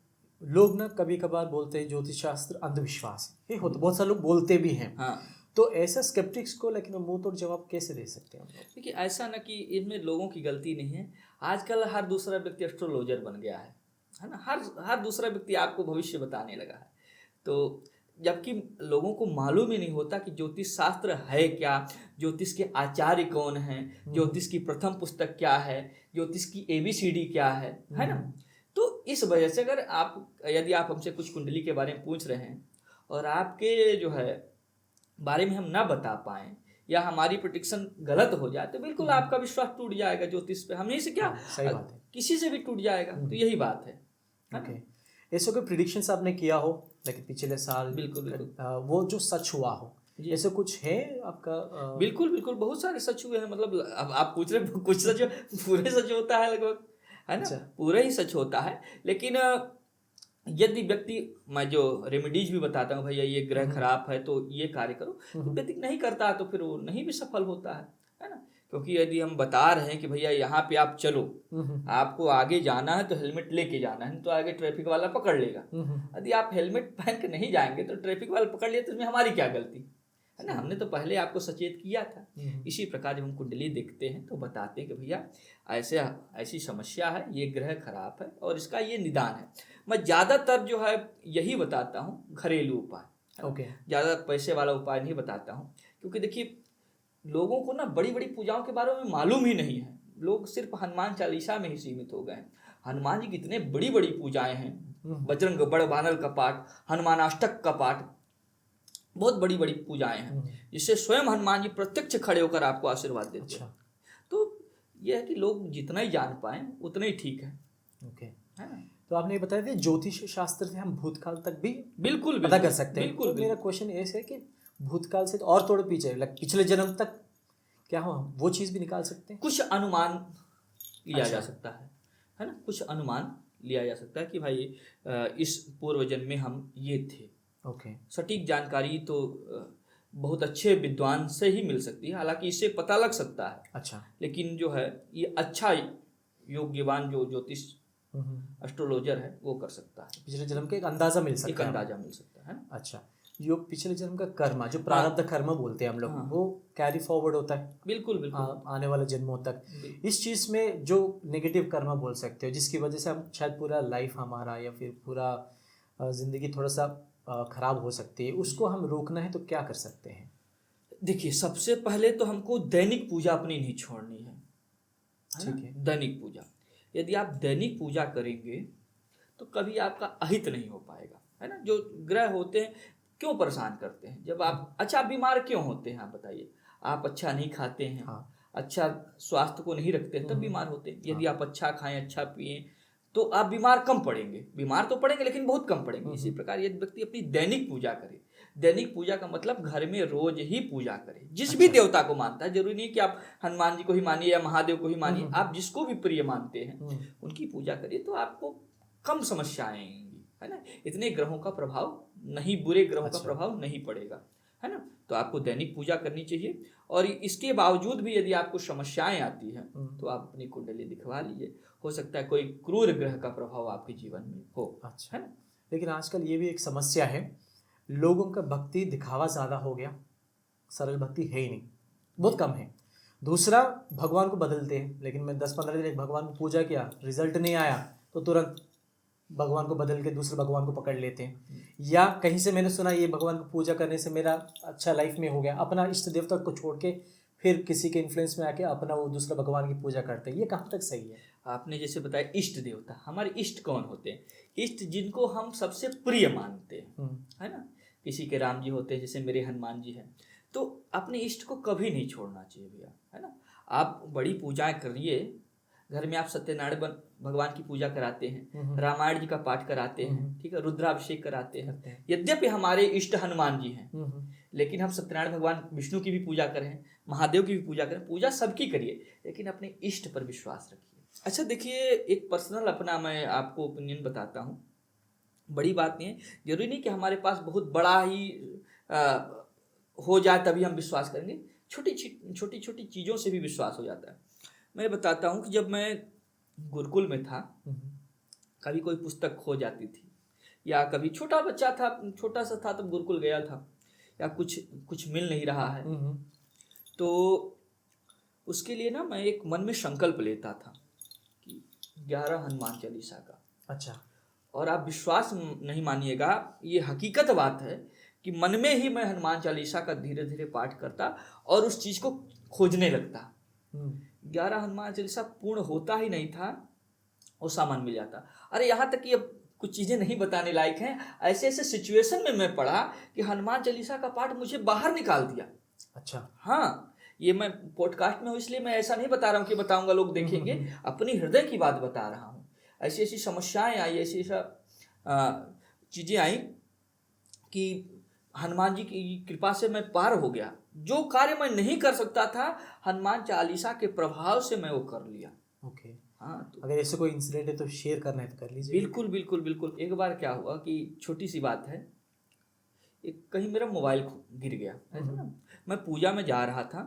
लोग ना कभी कभार बोलते हैं ज्योतिष शास्त्र अंधविश्वास है, ये होता, बहुत सारे लोग बोलते भी हैं। हाँ, तो ऐसा स्केप्टिक्स को लेकिन मुंह तोड़ जवाब कैसे दे सकते हैं हम लोग? देखिए, ऐसा ना कि इनमें लोगों की गलती नहीं है। आजकल हर दूसरा व्यक्ति एस्ट्रोलॉजर बन गया है ना। हर दूसरा व्यक्ति आपको भविष्य बताने लगा है। तो जबकि लोगों को मालूम ही नहीं होता कि ज्योतिष शास्त्र है क्या, ज्योतिष के आचार्य कौन हैं, ज्योतिष की प्रथम पुस्तक क्या है, ज्योतिष की ABCD क्या है ना। तो इस वजह से अगर यदि आप हमसे कुछ कुंडली के बारे में पूछ रहे हैं और आपके जो है बारे में हम ना बता पाएं, या हमारी प्रेडिक्शन गलत हो जाए, तो बिल्कुल आपका विश्वास टूट जाएगा ज्योतिष पे। हम नहीं से क्या, सही बात है। किसी से भी टूट जाएगा। तो यही बात है ना? ओके। ऐसे कोई प्रिडिक्शंस आपने किया हो, लेकिन पिछले साल बिल्कुल। वो जो सच हुआ हो, ऐसे कुछ है आपका? बिल्कुल, बहुत सारे सच हुए हैं। मतलब अब आप पूछ रहे कुछ सच, पूरे सच होता है लगभग, है ना। अच्छा। पूरा ही सच होता है। लेकिन यदि व्यक्ति, मैं जो रेमेडीज भी बताता हूँ, भैया ये ग्रह खराब है तो ये कार्य करो, तो व्यक्ति नहीं करता तो फिर वो नहीं भी सफल होता है ना। क्योंकि यदि हम बता रहे हैं कि भैया यहाँ पे आप चलो, आपको आगे जाना है तो हेलमेट लेके जाना है, तो आगे ट्रैफिक वाला पकड़ लेगा। यदि आप हेलमेट पहन के नहीं जाएंगे तो ट्रैफिक वाला पकड़ लिया, तो इसमें हमारी क्या गलती है ना। हमने तो पहले आपको सचेत किया था। इसी प्रकार जब हम कुंडली देखते हैं तो बताते हैं कि भैया ऐसी समस्या है, ये ग्रह खराब है और इसका ये निदान है। मैं ज़्यादातर जो है यही बताता हूँ, घरेलू उपाय। ओके। ज़्यादा पैसे वाला उपाय नहीं बताता हूँ, क्योंकि देखिए लोगों को ना बड़ी बड़ी पूजाओं के बारे में मालूम ही नहीं है। लोग सिर्फ हनुमान चालीसा में ही सीमित हो गए हैं। हनुमान जी की इतने बड़ी बड़ी पूजाएं हैं, बजरंग बड़ बानल का पाठ, हनुमानाष्टक का पाठ, बहुत बड़ी बड़ी पूजाएं हैं, जिससे स्वयं हनुमान जी प्रत्यक्ष खड़े होकर आपको आशीर्वाद देते हैं। तो यह है कि लोग जितना ही जान पाए उतना ही ठीक है। ओके, है ना। तो आपने बताया था ज्योतिष शास्त्र से हम भूतकाल तक भी बिल्कुल पता कर सकते हैं। बिल्कुल। तो मेरा क्वेश्चन ऐसे है कि भूतकाल से तो और थोड़े पीछे, पिछले जन्म तक क्या हो, वो चीज़ भी निकाल सकते हैं? कुछ अनुमान लिया जा सकता है ना। कुछ अनुमान लिया जा सकता है कि भाई इस पूर्व जन्म में हम ये थे। ओके। सटीक जानकारी तो बहुत अच्छे विद्वान से ही मिल सकती है, हालांकि इससे पता लग सकता है। अच्छा। लेकिन जो है ये अच्छा योग्यवान जो ज्योतिष एस्ट्रोलॉजर है वो कर सकता है। पिछले जन्म का एक अंदाजा मिल सकता है। एक अंदाजा मिल सकता है। अच्छा, जो पिछले जन्म का कर्म, जो प्रारब्ध कर्म बोलते हैं हम लोग, वो कैरी फॉरवर्ड होता है बिल्कुल आने वाले जन्मों तक। इस चीज़ में जो नेगेटिव कर्म बोल सकते हो, जिसकी वजह से हम शायद पूरा लाइफ हमारा या फिर पूरा जिंदगी थोड़ा सा खराब हो सकती है, उसको हम रोकना है तो क्या कर सकते हैं? देखिए, सबसे पहले तो हमको दैनिक पूजा अपनी नहीं छोड़नी है। ठीक है। दैनिक पूजा, यदि आप दैनिक पूजा करेंगे तो कभी आपका अहित नहीं हो पाएगा, है ना। जो ग्रह होते हैं क्यों परेशान करते हैं, जब आप बीमार क्यों होते हैं, आप बताइए। आप अच्छा नहीं खाते हैं, अच्छा स्वास्थ्य को नहीं रखते हैं, तब बीमार होते हैं। यदि आप अच्छा खाएं, अच्छा पिएं, तो आप बीमार कम पड़ेंगे। बीमार तो पड़ेंगे लेकिन बहुत कम पड़ेंगे। इसी प्रकार यदि व्यक्ति अपनी दैनिक पूजा करे, दैनिक पूजा का मतलब घर में रोज ही पूजा करे, जिस भी देवता को मानता है। जरूरी नहीं कि आप हनुमान जी को ही मानिए या महादेव को ही मानिए, आप जिसको भी प्रिय मानते हैं उनकी पूजा करिए, तो आपको कम समस्याएं आएंगी, है ना। इतने ग्रहों का प्रभाव नहीं, बुरे ग्रहों का प्रभाव नहीं पड़ेगा, है ना। तो आपको दैनिक पूजा करनी चाहिए। और इसके बावजूद भी यदि आपको समस्याएं आती हैं तो आप अपनी कुंडली दिखवा लीजिए। हो सकता है कोई क्रूर ग्रह का प्रभाव आपके जीवन में हो। अच्छा, है ना। लेकिन आजकल ये भी एक समस्या है, लोगों का भक्ति दिखावा ज़्यादा हो गया, सरल भक्ति है ही नहीं, बहुत कम है। दूसरा, भगवान को बदलते हैं, लेकिन मैं 10-15 दिन एक भगवान को पूजा किया, रिजल्ट नहीं आया तो तुरंत भगवान को बदल के दूसरे भगवान को पकड़ लेते हैं। या कहीं से मैंने सुना ये भगवान को पूजा करने से मेरा अच्छा लाइफ में हो गया, अपना इष्ट देवता को छोड़ के फिर किसी के इन्फ्लुएंस में आके अपना वो दूसरा भगवान की पूजा करते हैं, ये कहाँ तक सही है? आपने जैसे बताया इष्ट देवता, हमारे इष्ट कौन होते हैं? इष्ट जिनको हम सबसे प्रिय मानते हैं, है ना। किसी के राम जी होते हैं, जैसे मेरे हनुमान जी हैं। तो अपने इष्ट को कभी नहीं छोड़ना चाहिए भैया, है ना। आप बड़ी पूजाएं करिए, घर में आप सत्यनारायण भगवान की पूजा कराते हैं, रामायण जी का पाठ कराते हैं, ठीक है, रुद्राभिषेक कराते हैं। यद्यपि हमारे इष्ट हनुमान जी हैं, लेकिन हम सत्यनारायण भगवान विष्णु की भी पूजा करें, महादेव की भी पूजा करें, पूजा सबकी करिए, लेकिन अपने इष्ट पर विश्वास रखिए। अच्छा देखिए, एक पर्सनल अपना मैं आपको ओपिनियन बताता हूँ। बड़ी बात नहीं है, जरूरी नहीं कि हमारे पास बहुत बड़ा ही हो जाए तभी हम विश्वास करेंगे। छोटी छोटी चीज़ों से भी विश्वास हो जाता है। मैं बताता हूँ कि जब मैं गुरुकुल में था, कभी कोई पुस्तक खो जाती थी, या कभी छोटा बच्चा था, छोटा सा था तब गुरुकुल गया था, या कुछ मिल नहीं रहा है, तो उसके लिए ना मैं एक मन में संकल्प लेता था कि 11 हनुमान चालीसा का। अच्छा। और आप विश्वास नहीं मानिएगा, ये हकीकत बात है कि मन में ही मैं हनुमान चालीसा का धीरे धीरे पाठ करता और उस चीज़ को खोजने लगता। 11 हनुमान चालीसा पूर्ण होता ही नहीं था, वो सामान मिल जाता। अरे यहाँ तक कि अब कुछ चीज़ें नहीं बताने लायक हैं, ऐसे ऐसे सिचुएशन में मैं पढ़ा कि हनुमान चालीसा का पाठ मुझे बाहर निकाल दिया। अच्छा। हाँ, ये मैं पॉडकास्ट में हूँ इसलिए मैं ऐसा नहीं बता रहा हूँ कि बताऊंगा लोग देखेंगे, अपनी हृदय की बात बता रहा हूँ। ऐसी ऐसी समस्याएं आई, ऐसी चीज़ें आई कि हनुमान जी की कृपा से मैं पार हो गया। जो कार्य मैं नहीं कर सकता था, हनुमान चालीसा के प्रभाव से मैं वो कर लिया। ओके। हाँ, तो अगर ऐसे कोई इंसिडेंट है तो शेयर करना है तो कर लीजिए। बिल्कुल बिल्कुल बिल्कुल। एक बार क्या हुआ कि छोटी सी बात है, एक कहीं मेरा मोबाइल गिर गया, ऐसा ना। मैं पूजा में जा रहा था,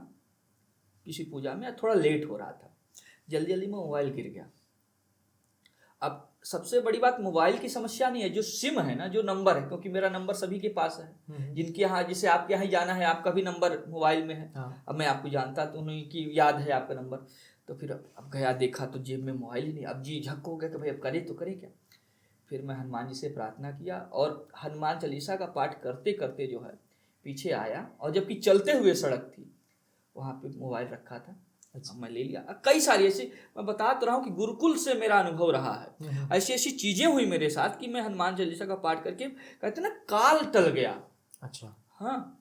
किसी पूजा में, थोड़ा लेट हो रहा था, जल्दी जल्दी में मोबाइल गिर गया। अब सबसे बड़ी बात मोबाइल की समस्या नहीं है, जो सिम है ना, जो नंबर है, क्योंकि मेरा नंबर सभी के पास है। जिनके यहाँ, जिसे आपके यहाँ ही जाना है, आपका भी नंबर मोबाइल में है। अब मैं आपको जानता तो उन्हीं की याद है आपका नंबर। तो फिर अब गया, देखा तो जेब में मोबाइल ही नहीं। अब जी झक हो गया कि भाई अब करे तो करे क्या। फिर मैं हनुमान जी से प्रार्थना किया और हनुमान चालीसा का पाठ करते करते जो है पीछे आया, और जबकि चलते हुए सड़क थी, वहाँ पे मोबाइल रखा था। अच्छा, मैं ले लिया। कई सारी ऐसी, मैं बता तो रहा हूँ कि गुरुकुल से मेरा अनुभव रहा है। ऐसी ऐसी चीजें हुई मेरे साथ कि मैं हनुमान चालीसा का पाठ करके, कहते ना, काल टल गया। अच्छा। हाँ,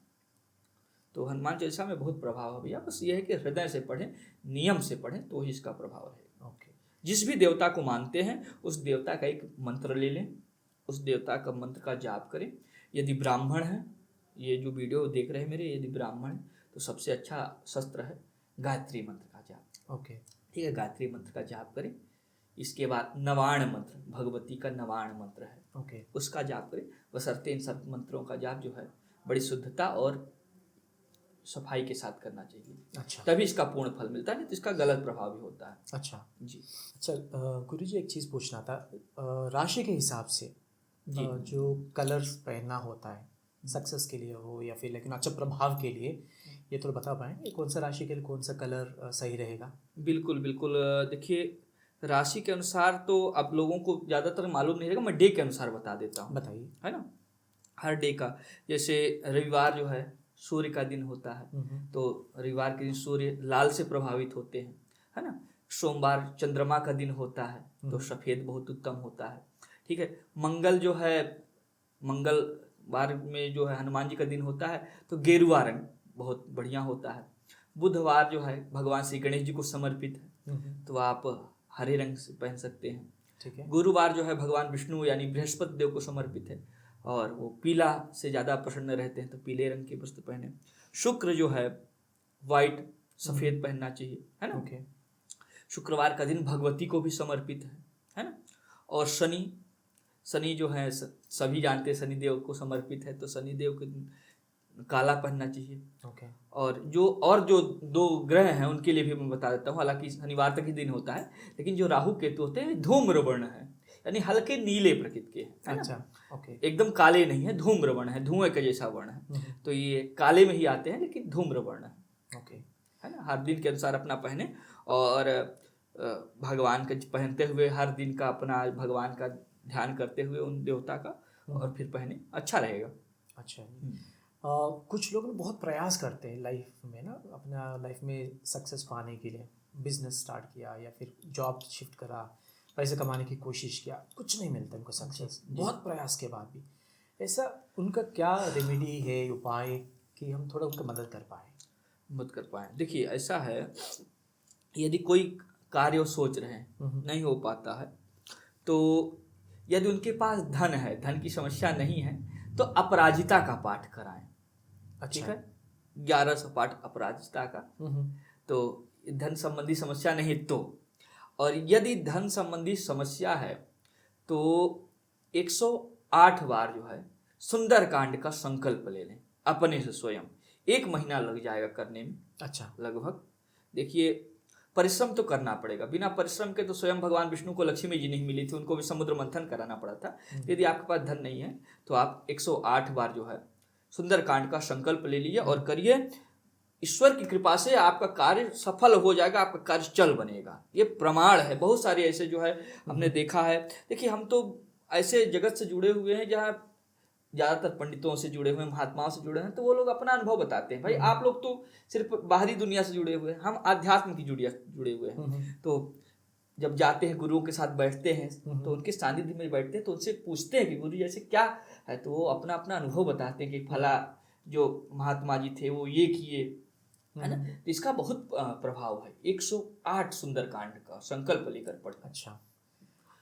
तो हनुमान चालीसा में बहुत प्रभाव है भैया। बस ये है कि हृदय से पढ़ें, नियम से पढ़ें, तो ही इसका प्रभाव रहेगा। ओके। जिस भी देवता को मानते हैं, उस देवता का एक मंत्र ले लें, उस देवता का मंत्र का जाप करें। यदि ब्राह्मण है, ये जो वीडियो देख रहे हैं मेरे, यदि ब्राह्मण है तो सबसे अच्छा शस्त्र है गायत्री मंत्र का जाप। ओके, ठीक है, गायत्री मंत्र का जाप करें। इसके बाद नवाण मंत्र, भगवती का नवाण मंत्र है, ओके, उसका जाप करें। बशर्ते इन सब मंत्रों का जाप जो है बड़ी शुद्धता और सफाई के साथ करना चाहिए। अच्छा। तभी इसका पूर्ण फल मिलता है, नहीं तो इसका गलत प्रभाव भी होता है। अच्छा जी। अच्छा, गुरुजी एक चीज़ पूछना था, राशि के हिसाब से जी। जो कलर्स पहनना होता है सक्सेस के लिए हो या फिर लेकिन अच्छा प्रभाव के लिए, ये थोड़ा बता पाएंगे कौन सा राशि के लिए कौन सा कलर सही रहेगा? बिल्कुल बिल्कुल। देखिए, राशि के अनुसार तो आप लोगों को ज़्यादातर मालूम नहीं रहेगा, मैं डे के अनुसार बता देता हूँ। बताइए। है ना, हर डे का, जैसे रविवार जो है सूर्य का दिन होता है, तो रविवार के दिन सूर्य लाल से प्रभावित होते हैं, है ना। सोमवार चंद्रमा का दिन होता है, तो सफ़ेद बहुत उत्तम होता है। ठीक है, मंगल जो है, मंगलवार में जो है हनुमान जी का दिन होता है, तो गेरुआ रंग बहुत बढ़िया होता है। बुधवार जो है भगवान श्री गणेश जी को समर्पित है, तो आप हरे रंग से पहन सकते हैं। ठीक है। गुरुवार जो है भगवान विष्णु यानी बृहस्पति देव को समर्पित है, और वो पीला से ज़्यादा प्रसन्न रहते हैं, तो पीले रंग के वस्त्र पहने। शुक्र जो है वाइट, सफ़ेद पहनना चाहिए, है ना। ओके। शुक्रवार का दिन भगवती को भी समर्पित है ना। और शनि जो है सभी जानते हैं शनिदेव को समर्पित है, तो शनिदेव के दिन काला पहनना चाहिए। ओके। और जो दो ग्रह हैं उनके लिए भी मैं बता देता हूँ, हालांकि शनिवार तक ही दिन होता है, लेकिन जो राहु केतु होते हैं धूम्र वर्ण है, यानी हल्के नीले प्रकृति के हैं। अच्छा। ओके। एकदम काले नहीं है, धूम्र वर्ण है, धुएं का जैसा वर्ण है, तो ये काले में ही आते हैं, लेकिन धूम्र वर्ण है। ओके। है ना, हर दिन के अनुसार अपना पहने, और भगवान का पहनते हुए हर दिन का अपना भगवान का ध्यान करते हुए उन देवता का, और फिर पहने, अच्छा रहेगा। अच्छा। कुछ लोग ना बहुत प्रयास करते हैं लाइफ में ना, अपना लाइफ में सक्सेस पाने के लिए बिजनेस स्टार्ट किया या फिर जॉब शिफ्ट करा, पैसे कमाने की कोशिश किया, कुछ नहीं मिलता उनको सक्सेस, बहुत प्रयास के बाद भी। ऐसा उनका क्या रेमेडी है, उपाय, कि हम थोड़ा उनका मदद कर पाए? मत कर पाए। देखिए ऐसा है, यदि कोई कार्य वो सोच रहे हैं नहीं हो पाता है, तो यदि उनके पास धन है, धन की समस्या नहीं है, तो अपराजिता का पाठ कराएं। ठीक अच्छा। है, 1100 पाठ अपराजिता का। तो धन संबंधी समस्या नहीं तो, और यदि धन संबंधी समस्या है तो 108 बार जो है सुंदरकांड का संकल्प ले लें अपने से स्वयं। 1 महीना लग जाएगा करने में। अच्छा। लगभग। देखिए, परिश्रम तो करना पड़ेगा, बिना परिश्रम के तो स्वयं भगवान विष्णु को लक्ष्मी जी नहीं मिली थी, उनको भी समुद्र मंथन कराना पड़ा था। यदि आपके पास धन नहीं है तो आप 108 बार जो है सुंदरकांड का संकल्प ले लीजिए और करिए। ईश्वर की कृपा से आपका कार्य सफल हो जाएगा, आपका कार्य चल बनेगा। ये प्रमाण है। बहुत सारे ऐसे जो है हमने देखा है। देखिए, हम तो ऐसे जगत से जुड़े हुए हैं जहाँ ज़्यादातर पंडितों से जुड़े हुए हैं, महात्माओं से जुड़े हैं, तो वो लोग अपना अनुभव बताते हैं। भाई आप लोग तो सिर्फ बाहरी दुनिया से जुड़े हुए हैं, हम आध्यात्म की जुड़े हुए हैं। तो जब जाते हैं गुरुओं के साथ बैठते हैं तो उनके सानिध्य में बैठते हैं, तो उनसे पूछते हैं कि गुरु जैसे क्या है, तो वो अपना अपना अनुभव बताते हैं कि फला जो महात्मा जी थे वो ये किए, है ना। तो इसका बहुत प्रभाव है। 108 सुंदरकांड का संकल्प लेकर पढ़ना। अच्छा।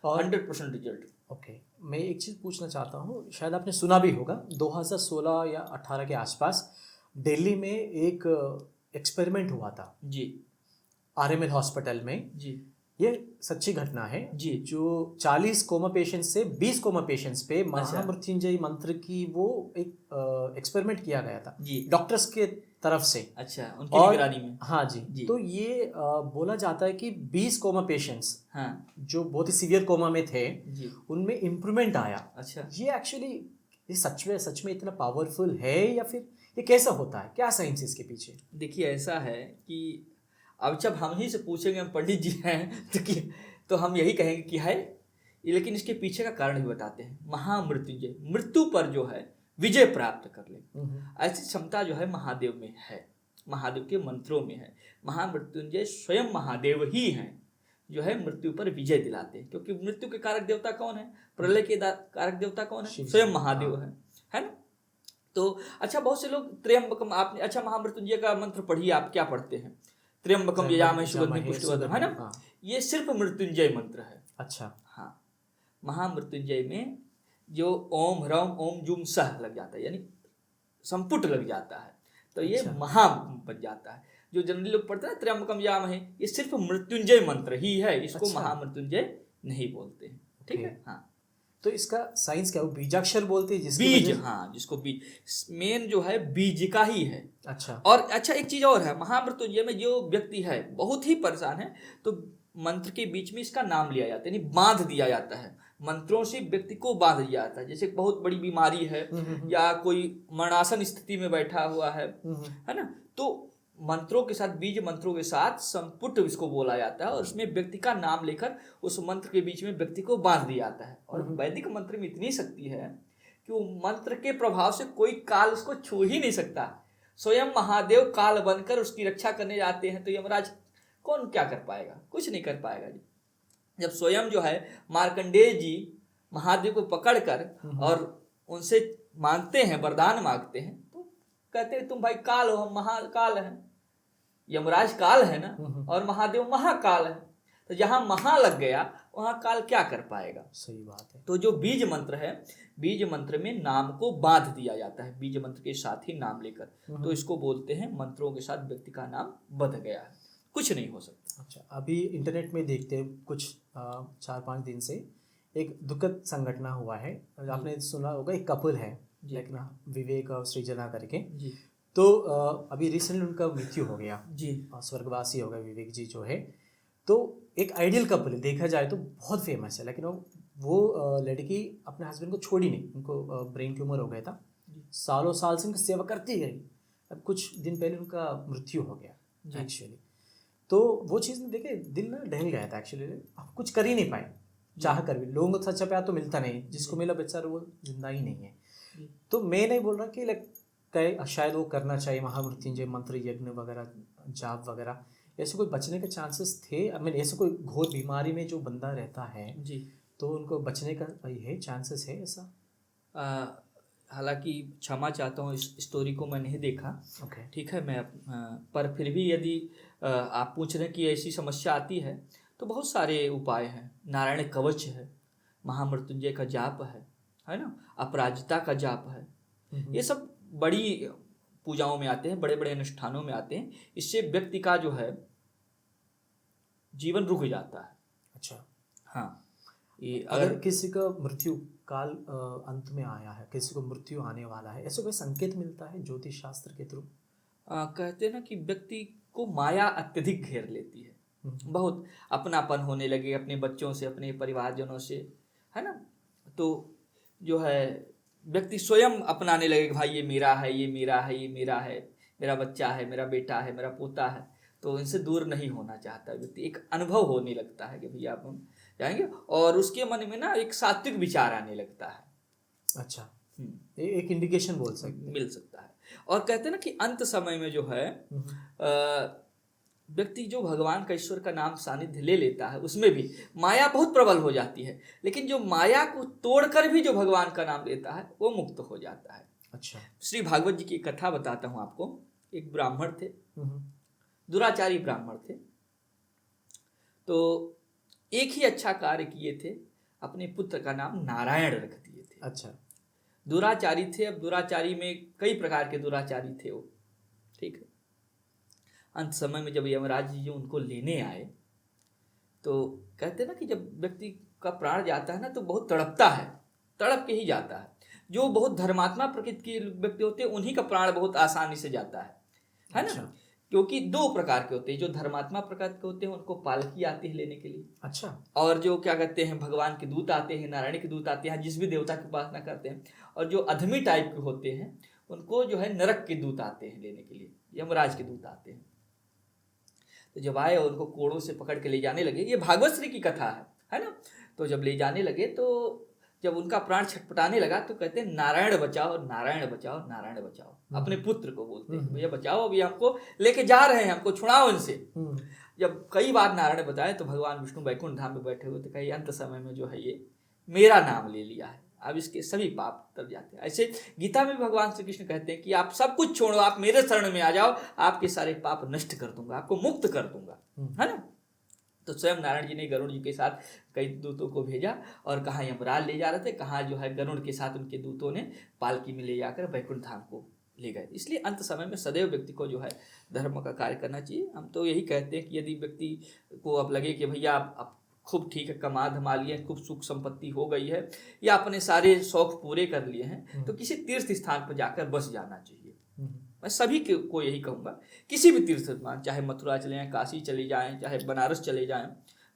और 100% रिजल्ट। ओके, मैं एक चीज़ पूछना चाहता हूँ, शायद आपने सुना भी होगा, 2016 या 18 के आसपास दिल्ली में एक एक्सपेरिमेंट हुआ था जी। आरएमएल हॉस्पिटल में। जी। ये सच्ची घटना है जी। जो 40 कोमा पेशेंट्स से 20 कोमा पेशेंट्स पे महामृत्युंजय मंत्र की वो एक एक्सपेरिमेंट किया गया था जी। डॉक्टर्स के तरफ से। अच्छा, उनकी निगरानी में। हाँ जी, जी। तो ये बोला जाता है कि 20 कोमा पेशेंट्स हाँ जो बहुत ही सीवियर कोमा में थे जी। उनमें इम्प्रूवमेंट आया। अच्छा। ये एक्चुअली ये सच में इतना पावरफुल है या फिर ये कैसा होता है, क्या साइंस इसके पीछे? देखिए, ऐसा है कि अब जब हम ही से पूछेंगे, हम पंडित जी हैं तो हम यही कहेंगे कि है, लेकिन इसके पीछे का कारण भी बताते हैं। महामृत्युंजय, मृत्यु पर जो है विजय प्राप्त कर ले, ऐसी क्षमता जो है महादेव में है, महादेव के मंत्रों में है। महामृत्युंजय स्वयं महादेव ही हैं जो है मृत्यु पर विजय दिलाते हैं। क्योंकि मृत्यु के कारक देवता कौन है? प्रलय के कारक देवता कौन है? स्वयं महादेव है ना। तो अच्छा, बहुत से लोग त्र्यंबकम, आपने अच्छा महामृत्युंजय का मंत्र पढ़िए, आप क्या पढ़ते हैं? त्र्यंबकम यजामहे सुगंधिं पुष्टिवर्धनम्, है ना। ये सिर्फ मृत्युंजय मंत्र है। अच्छा। हाँ, महामृत्युंजय में जो ओम ह्रौम ओम जूम सह लग जाता है, यानी संपुट लग जाता है, तो ये महा बन जाता है। जो जनरली लोग पढ़ते हैं त्र्यंबकम यजामहे, ये सिर्फ मृत्युंजय मंत्र ही है, इसको महामृत्युंजय नहीं बोलते हैं। ठीक है। हाँ, तो इसका साइंस क्या, वो बीजाक्षर बोलते हैं बीज, हाँ, जिसको बीज मेन जो है बीज का ही है। अच्छा। और अच्छा, एक चीज और है, महामृत्युंजय में जो व्यक्ति है बहुत ही परेशान है, तो मंत्र के बीच में इसका नाम लिया जाता है, यानी बांध दिया जाता है। मंत्रों से व्यक्ति को बांध दिया जाता है। जैसे बहुत बड़ी बीमारी है या कोई मरणासन स्थिति में बैठा हुआ है ना, तो मंत्रों के साथ, बीज मंत्रों के साथ संपुट इसको बोला जाता है, और उसमें व्यक्ति का नाम लेकर उस मंत्र के बीच में व्यक्ति को बांध दिया जाता है। और वैदिक मंत्र में इतनी शक्ति है कि वो मंत्र के प्रभाव से कोई काल उसको छू ही नहीं सकता। स्वयं महादेव काल बनकर उसकी रक्षा करने जाते हैं, तो यमराज कौन क्या कर पाएगा? कुछ नहीं कर पाएगा जी। जब स्वयं जो है मार्कंडेय जी महादेव को पकड़कर और उनसे मांगते हैं, वरदान मांगते हैं, तो कहते हैं तुम भाई काल हो, हम महाकाल हैं। यमराज काल है ना, और महादेव महाकाल है, तो जहां महा लग गया वहां काल क्या कर पाएगा? सही बात है। तो जो बीज मंत्र है, बीज मंत्र में नाम को बांध दिया जाता है, बीज मंत्र के साथ ही नाम लेकर, तो इसको बोलते हैं मंत्रों के साथ व्यक्ति का नाम बंध गया है, कुछ नहीं हो सकता। अच्छा, अभी इंटरनेट में देखते हैं कुछ 4-5 दिन से एक दुखद संघटना हुआ है। आपने सुना होगा, एक कपल है लेकिन विवेक और सृजना करके जी। तो अभी रिसेंटली उनका मृत्यु हो गया जी। स्वर्गवासी हो गए विवेक जी जो है। तो एक आइडियल कपल है, देखा जाए तो बहुत फेमस है, लेकिन वो लड़की अपने हस्बैंड को छोड़ी नहीं। उनको ब्रेन ट्यूमर हो गया था, सालों साल से उनकी सेवा करती गई। अब कुछ दिन पहले उनका मृत्यु हो गया एक्चुअली। तो वो चीज़ में देखे दिल ना दहल गया था एक्चुअली। आप कुछ कर ही नहीं पाए, चाह कर भी। लोगों को सच्चा प्यार तो मिलता नहीं, जिसको मिला बेचारा वो जिंदा ही नहीं है। तो मैं नहीं बोल रहा कि लाइक कई शायद वो करना चाहिए, महामृत्युंजय मंत्र यज्ञ वगैरह, जाप वगैरह, ऐसे कोई बचने के चांसेस थे? आई मीन ऐसे कोई घोर बीमारी में जो बंदा रहता है जी। तो उनको बचने का है चांसेस है ऐसा? हालांकि क्षमा चाहता हूँ, इस स्टोरी को मैं नहीं देखा। ओके। ठीक है, मैं पर फिर भी यदि आप पूछ रहे हैं कि ऐसी समस्या आती है तो बहुत सारे उपाय हैं। नारायण कवच है, महामृत्युंजय का जाप है ना, अपराजिता का जाप है। ये सब बड़ी पूजाओं में आते हैं, बड़े बड़े अनुष्ठानों में आते हैं। इससे व्यक्ति का जो है जीवन रुक जाता है। अच्छा। हाँ, ये अगर किसी का मृत्यु काल अंत में आया है, किसी को मृत्यु आने वाला है, ऐसे कोई संकेत मिलता है ज्योतिष शास्त्र के थ्रू? कहते हैं ना कि व्यक्ति को माया अत्यधिक घेर लेती है, बहुत अपनापन होने लगे अपने बच्चों से, अपने परिवारजनों से, है ना। तो जो है व्यक्ति स्वयं अपनाने लगे कि भाई ये मेरा है, ये मेरा है, ये मेरा है, मेरा बच्चा है, मेरा बेटा है, मेरा पोता है। तो इनसे दूर नहीं होना चाहता व्यक्ति। एक अनुभव होने लगता है कि भैया आप हम जाएंगे, और उसके मन में ना एक सात्विक विचार आने लगता है। अच्छा, एक इंडिकेशन बोल सकते मिल सकता है। और कहते हैं ना कि अंत समय में जो है व्यक्ति जो भगवान का, ईश्वर का नाम सानिध्य ले लेता है, उसमें भी माया बहुत प्रबल हो जाती है, लेकिन जो माया को तोड़कर भी जो भगवान का नाम लेता है वो मुक्त हो जाता है। अच्छा। श्री भागवत जी की कथा बताता हूँ आपको। एक ब्राह्मण थे, दुराचारी ब्राह्मण थे। तो एक ही अच्छा कार्य किए थे, अपने पुत्र का नाम नारायण रख दिए थे। अच्छा। दुराचारी थे। अब दुराचारी में कई प्रकार के दुराचारी थे वो, ठीक है। अंत समय में जब यमराज जी उनको लेने आए तो कहते हैं ना कि जब व्यक्ति का प्राण जाता है ना तो बहुत तड़पता है, तड़प के ही जाता है। जो बहुत धर्मात्मा प्रकृति के व्यक्ति होते हैं उन्हीं का प्राण बहुत आसानी से जाता है ना। अच्छा। क्योंकि दो प्रकार के होते हैं, जो धर्मात्मा प्रकृति के होते हैं उनको पालकी आती है लेने के लिए। अच्छा। और जो क्या कहते हैं भगवान के दूत आते हैं, नारायण के दूत आते हैं, जिस भी देवता की उपासना करते हैं। और जो अधमी टाइप के होते हैं उनको जो है नरक के दूत आते हैं लेने के लिए, यमराज के दूत आते हैं। तो जब आए और उनको कोड़ों से पकड़ के ले जाने लगे, ये भागवत श्री की कथा है ना। तो जब ले जाने लगे तो जब उनका प्राण छटपटाने लगा तो कहते हैं नारायण बचाओ, नारायण बचाओ, नारायण बचाओ। अपने पुत्र को बोलते हैं, भैया बचाओ, अभी हमको लेके जा रहे हैं, हमको छुड़ाओ इनसे। जब कई बार नारायण बताए तो भगवान विष्णु वैकुंठ धाम में बैठे हुए थे, कहीं अंत समय में जो है ये मेरा नाम ले लिया है, अब इसके सभी पाप तर जाते हैं। ऐसे गीता में भगवान श्री कृष्ण कहते हैं कि आप सब कुछ छोड़ो, आप मेरे शरण में आ जाओ, आपके सारे पाप नष्ट कर दूंगा, आपको मुक्त कर दूंगा, है ना। तो स्वयं नारायण जी ने गरुड़ जी के साथ कई दूतों को भेजा और कहाँ यमराज ले जा रहे थे, कहाँ जो है गरुड़ के साथ उनके दूतों ने पालकी में ले जाकर वैकुंठ धाम को ले गए। इसलिए अंत समय में सदैव व्यक्ति को जो है धर्म का कार्य करना चाहिए। हम तो यही कहते हैं कि यदि व्यक्ति को अब लगे कि भैया आप खूब ठीक है, कमा धमा लिए, खूब सुख संपत्ति हो गई है, या अपने सारे शौक पूरे कर लिए हैं, तो किसी तीर्थ स्थान पर जाकर बस जाना चाहिए। मैं सभी को यही कहूँगा, किसी भी तीर्थ स्थान, चाहे मथुरा चले जाएँ, काशी चले जाएँ, चाहे बनारस चले जाएँ,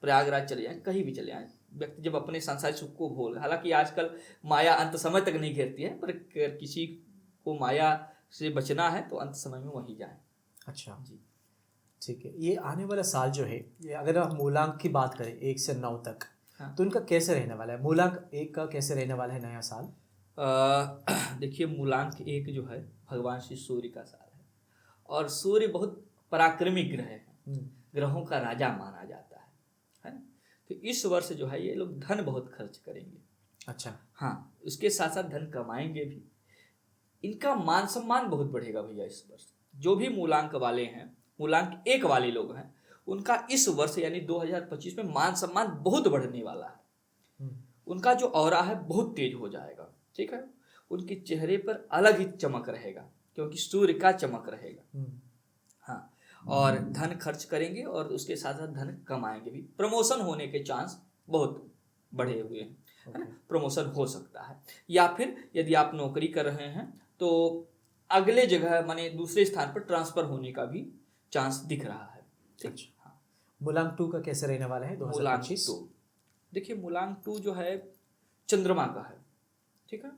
प्रयागराज चले जाएँ, कहीं भी चले जाएँ, व्यक्ति जब अपने संसार सुख को भूल, हालांकि आजकल माया अंत समय तक नहीं घेरती है, पर किसी को माया से बचना है तो अंत समय में वहीं जाएँ। अच्छा जी, ठीक है। ये आने वाला साल जो है, ये अगर आप मूलांक की बात करें 1 से 9 तक, हाँ। तो इनका कैसे रहने वाला है? मूलांक 1 का कैसे रहने वाला है नया साल? देखिए, मूलांक 1 जो है भगवान श्री सूर्य का साल है, और सूर्य बहुत पराक्रमी ग्रह है, ग्रहों का राजा माना जाता है ना। तो इस वर्ष जो है ये लोग धन बहुत खर्च करेंगे। अच्छा। हाँ, उसके साथ साथ धन कमाएंगे भी। इनका मान सम्मान बहुत बढ़ेगा भैया इस वर्ष। जो भी मूलांक वाले हैं, मूलांक 1 वाले लोग हैं, उनका इस वर्ष यानी 2025 में मान सम्मान बहुत बढ़ने वाला है। उनका जो ऑरा है बहुत तेज हो जाएगा, ठीक है। उनके चेहरे पर अलग ही चमक रहेगा, क्योंकि सूर्य का चमक रहेगा। हाँ, और धन खर्च करेंगे और उसके साथ साथ धन कमाएंगे भी। प्रमोशन होने के चांस बहुत बढ़े हुए हैं, है ना। प्रमोशन हो सकता है, या फिर यदि आप नौकरी कर रहे हैं तो अगले जगह माने दूसरे स्थान पर ट्रांसफर होने का भी चांस दिख रहा है, ठीक। हाँ, मूलांक 2 का कैसे रहने वाला है 2025? मूलांक 2, देखिए मूलांक 2 जो है चंद्रमा का है, ठीक है।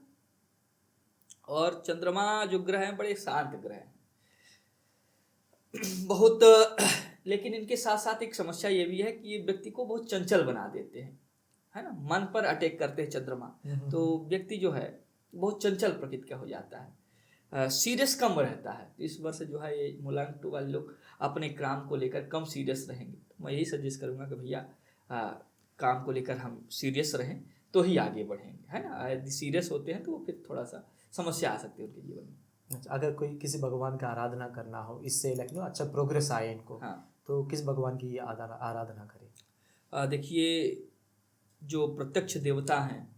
और चंद्रमा जो ग्रह हैं बड़े शांत ग्रह हैं बहुत, लेकिन इनके साथ साथ एक समस्या ये भी है कि ये व्यक्ति को बहुत चंचल बना देते हैं, है ना। मन पर अटैक करते हैं चंद्रमा, तो व्यक्ति जो है बहुत चंचल प्रकृति का हो जाता है। सीरियस कम रहता है। तो इस वर्ष जो है ये मूलांक 2 वाले लोग अपने काम को लेकर कम सीरियस रहेंगे। तो मैं यही सजेस्ट करूँगा कि भैया काम को लेकर हम सीरियस रहें तो ही आगे बढ़ेंगे, है ना। यदि सीरियस होते हैं तो वो फिर थोड़ा सा समस्या आ सकती है उनके जीवन में। अच्छा, अगर कोई किसी भगवान का आराधना करना हो, इससे अच्छा प्रोग्रेस आए इनको, हाँ, तो किस भगवान की आराधना करें? देखिए, जो प्रत्यक्ष देवता हैं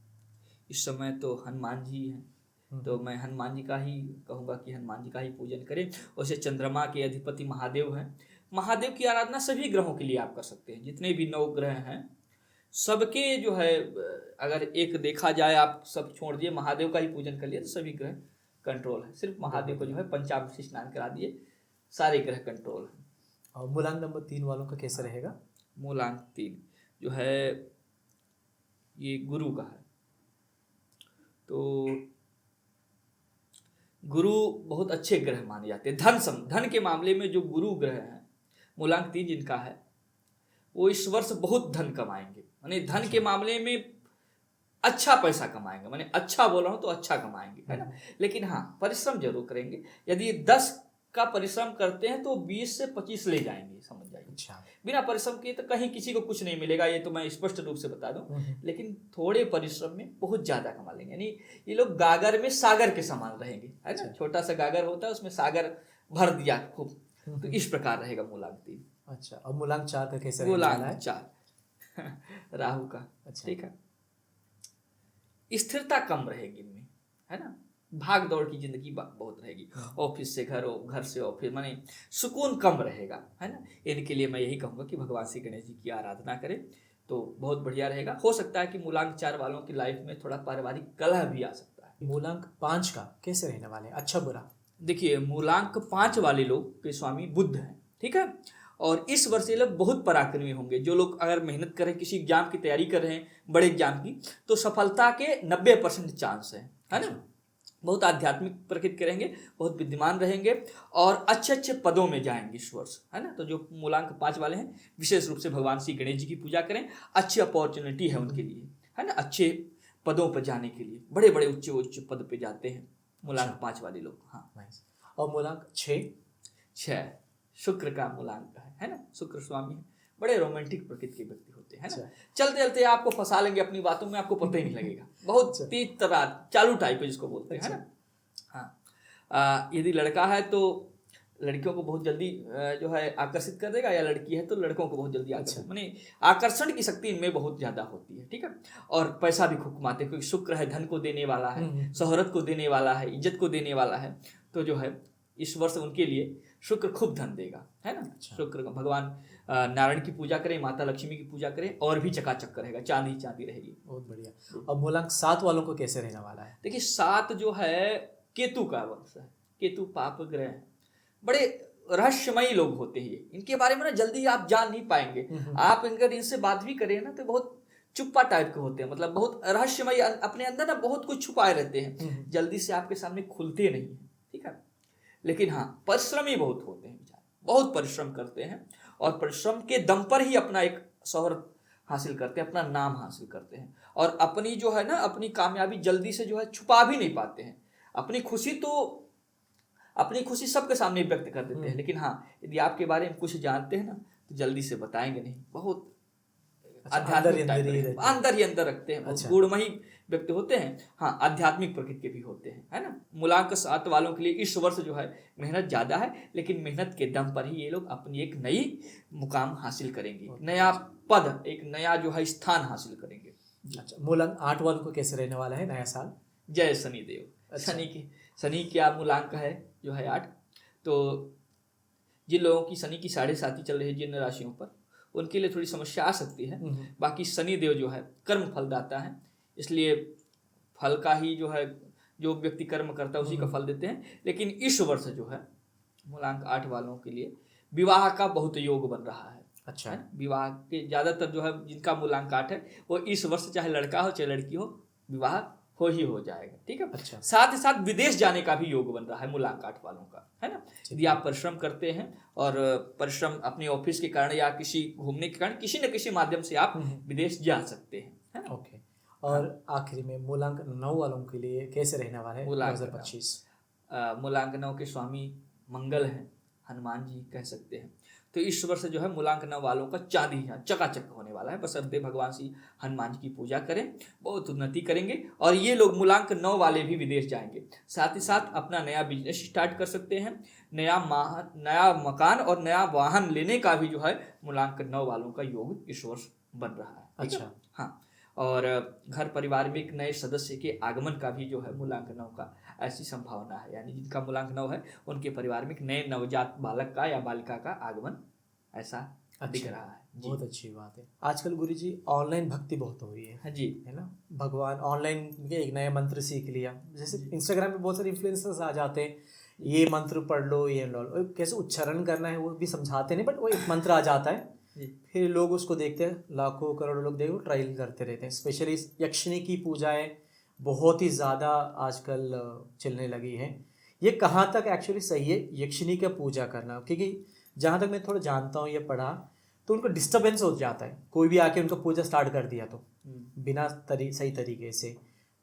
इस समय तो हनुमान जी हैं। तो मैं हनुमान जी का ही कहूँगा कि हनुमान जी का ही पूजन करें। वैसे चंद्रमा के अधिपति महादेव हैं। महादेव की आराधना सभी ग्रहों के लिए आप कर सकते हैं। जितने भी 9 ग्रह हैं सबके जो है, अगर एक देखा जाए, आप सब छोड़ दिए, महादेव का ही पूजन कर लिया तो सभी ग्रह कंट्रोल है। सिर्फ महादेव को जो है पंचामृत से स्नान करा दिए, सारे ग्रह कंट्रोल है। और मूलांक नंबर 3 वालों का कैसे रहेगा? मूलांक 3 जो है ये गुरु का है। तो गुरु बहुत अच्छे ग्रह माने जाते हैं। धन के मामले में जो गुरु ग्रह हैं, मूलांक 3 जिनका है, वो इस वर्ष बहुत धन कमाएंगे। माने धन के मामले में अच्छा पैसा कमाएंगे। माने अच्छा बोल रहा हूँ तो अच्छा कमाएंगे, है ना। लेकिन हाँ, परिश्रम जरूर करेंगे। यदि 10 का परिश्रम करते हैं तो 20 से 25 ले जाएंगे, समझ जाइए। अच्छा, बिना परिश्रम किए तो कहीं किसी को कुछ नहीं मिलेगा, ये तो मैं स्पष्ट रूप से बता दूं। लेकिन थोड़े परिश्रम में बहुत ज्यादा कमा लेंगे। यानी ये लोग गागर में सागर के समान रहेंगे, है ना। छोटा सा गागर होता है, उसमें सागर भर दिया खूब। तो इस प्रकार रहेगा मूलांक 3। अच्छा, और मूलांक 4 का कैसे रहेगा? मूलांक 4 राहु का। अच्छा, ठीक है, स्थिरता कम रहेगी इनमें, है ना। भाग दौड़ की जिंदगी बहुत रहेगी। ऑफिस से घर, घर से ऑफिस, माने सुकून कम रहेगा, है ना। इनके लिए मैं यही कहूँगा कि भगवान श्री गणेश जी की आराधना करें तो बहुत बढ़िया रहेगा। हो सकता है कि मूलांक 4 वालों की लाइफ में थोड़ा पारिवारिक कलह भी आ सकता है। मूलांक 5 का कैसे रहने वाले हैं? अच्छा बुरा? देखिए, मूलांक 5 वाले लोग के स्वामी बुध हैं, ठीक है। और इस वर्ष ये लोग बहुत पराक्रमी होंगे। जो लोग अगर मेहनत करें, किसी एग्जाम की तैयारी कर रहे हैं, बड़े एग्जाम की, तो सफलता के 90% चांस है ना। बहुत आध्यात्मिक प्रकृति के रहेंगे, बहुत विद्यमान रहेंगे और अच्छे अच्छे पदों में जाएंगे इस वर्ष, है ना। तो जो मूलांक 5 वाले हैं, विशेष रूप से भगवान श्री गणेश जी की पूजा करें। अच्छी अपॉर्चुनिटी है उनके लिए, है ना। अच्छे पदों पर जाने के लिए, बड़े बड़े उच्च पद पे जाते हैं मूलांक 5 वाले लोग। हाँ, और मूलांक 6 शुक्र का मूलांक है ना। शुक्र स्वामी है, बड़े रोमांटिक प्रकृति के व्यक्ति होते हैं ना। चलते चलते आपको फंसा लेंगे अपनी बातों में, आपको पता ही नहीं लगेगा। बहुत तेज तरार, चालू टाइप है जिसको बोलते हैं, है ना। हाँ, यदि लड़का है तो लड़कियों को बहुत जल्दी जो है आकर्षित कर देगा, या लड़की है तो लड़कों को बहुत जल्दी आकर्षित, माने आकर्षण की शक्ति इनमें बहुत ज्यादा होती है, ठीक है। और पैसा भी खूब कमाते हैं, क्योंकि शुक्र है, धन को देने वाला है, शोहरत को देने वाला है, इज्जत को देने वाला है। तो जो है इस वर्ष उनके लिए शुक्र खूब धन देगा, है ना। शुक्र का भगवान नारायण की पूजा करें, माता लक्ष्मी की पूजा करें, और भी चकाचक रहेगा, चांदी चांदी रहेगी। बहुत बढ़िया। और मूलांक 7 वालों को कैसे रहने वाला है? देखिए, 7 जो है केतु का वंश है। केतु पाप ग्रह है, बड़े रहस्यमयी लोग होते हैं। इनके बारे में ना जल्दी आप जान नहीं पाएंगे। आप अगर इनसे बात भी करें ना तो बहुत चुप्पा टाइप के होते हैं, मतलब बहुत रहस्यमयी, अपने अंदर ना बहुत कुछ छुपाए रहते हैं, जल्दी से आपके सामने खुलते नहीं है, ठीक है। लेकिन हाँ, परिश्रमी बहुत होते हैं बेचारे, बहुत परिश्रम करते हैं और परिश्रम के दम पर ही अपना एक शोहरत हासिल करते हैं, अपना नाम हासिल करते हैं। और अपनी जो है ना, अपनी कामयाबी जल्दी से जो है छुपा भी नहीं पाते हैं। अपनी खुशी सबके सामने व्यक्त कर देते हैं। लेकिन हाँ, यदि आपके बारे में कुछ जानते हैं ना तो जल्दी से बताएंगे नहीं, बहुत अंदर ही अंदर रखते हैं, बहुत गूढ़मयी व्यक्ति होते हैं। हाँ, आध्यात्मिक प्रकृति के भी होते हैं, है ना। मूलांक 7 वालों के लिए इस वर्ष जो है मेहनत ज्यादा है, लेकिन मेहनत के दम पर ही ये लोग अपनी एक नई मुकाम हासिल करेंगे, नया पद, एक नया जो है स्थान हासिल करेंगे। अच्छा, मूलांक 8 वालों को कैसे रहने वाला है नया साल? जय शनिदेव। शनि क्या मूलांक है जो है 8। तो जिन लोगों की शनि की 7.5 चल रही है जिन राशियों पर, उनके लिए थोड़ी समस्या आ सकती है। बाकी शनिदेव जो है कर्म फलदाता है, इसलिए फल का ही जो है, जो व्यक्ति कर्म करता है उसी का फल देते हैं। लेकिन इस वर्ष जो है मूलांक 8 वालों के लिए विवाह का बहुत योग बन रहा है। अच्छा, विवाह के ज्यादातर जो है जिनका मूलांक 8 है, वो इस वर्ष चाहे लड़का हो चाहे लड़की हो, विवाह हो जाएगा, ठीक है। अच्छा। साथ ही साथ विदेश जाने का भी योग बन रहा है मूलांक 8 वालों का, है ना। यदि आप परिश्रम करते हैं और परिश्रम अपने ऑफिस के कारण या किसी घूमने के कारण किसी न किसी माध्यम से आप विदेश जा सकते हैं, है ना। ओके। और आखिरी में मूलांक 9 वालों के लिए कैसे रहने वाला है 2025? मूलांकनों के स्वामी मंगल हैं, हनुमान जी कह सकते हैं। तो इस वर्ष जो है मूलांकन वालों का चांदी यहाँ चकाचक होने वाला है। बस अब भगवान श्री हनुमान जी की पूजा करें, बहुत उन्नति करेंगे। और ये लोग मूलांकन 9 वाले भी विदेश जाएंगे, साथ ही साथ अपना नया बिजनेस स्टार्ट कर सकते हैं। नया मकान और नया वाहन लेने का भी जो है मूलांकन 9 वालों का योग इस वर्ष बन रहा है। अच्छा। हाँ, और घर परिवार में एक नए सदस्य के आगमन का भी जो है मूलांक 9 का ऐसी संभावना है। यानी जिनका मूलांक 9 है उनके परिवार में एक नए नवजात बालक का या बालिका का आगमन ऐसा दिख रहा है। बहुत अच्छी बात है। आजकल गुरुजी ऑनलाइन भक्ति बहुत हो रही है। हाँ जी, है ना, भगवान ऑनलाइन के एक नया मंत्र सीख लिया। जैसे इंस्टाग्राम पे बहुत सारे इन्फ्लुएंसर्स आ जाते हैं, ये मंत्र पढ़ लो, ये लो, कैसे उच्चारण करना है वो भी समझाते नहीं, बट वो एक मंत्र आ जाता है, फिर लोग उसको देखते हैं, लाखों करोड़ों लोग देखो ट्रायल करते रहते हैं। स्पेशली यक्षिणी की पूजाएं बहुत ही ज़्यादा आजकल चलने लगी हैं। ये कहाँ तक एक्चुअली सही है यक्षिणी का पूजा करना? क्योंकि जहाँ तक मैं थोड़ा जानता हूँ, ये पढ़ा, तो उनको डिस्टर्बेंस हो जाता है, कोई भी आके उनका पूजा स्टार्ट कर दिया तो बिना सही तरीके से,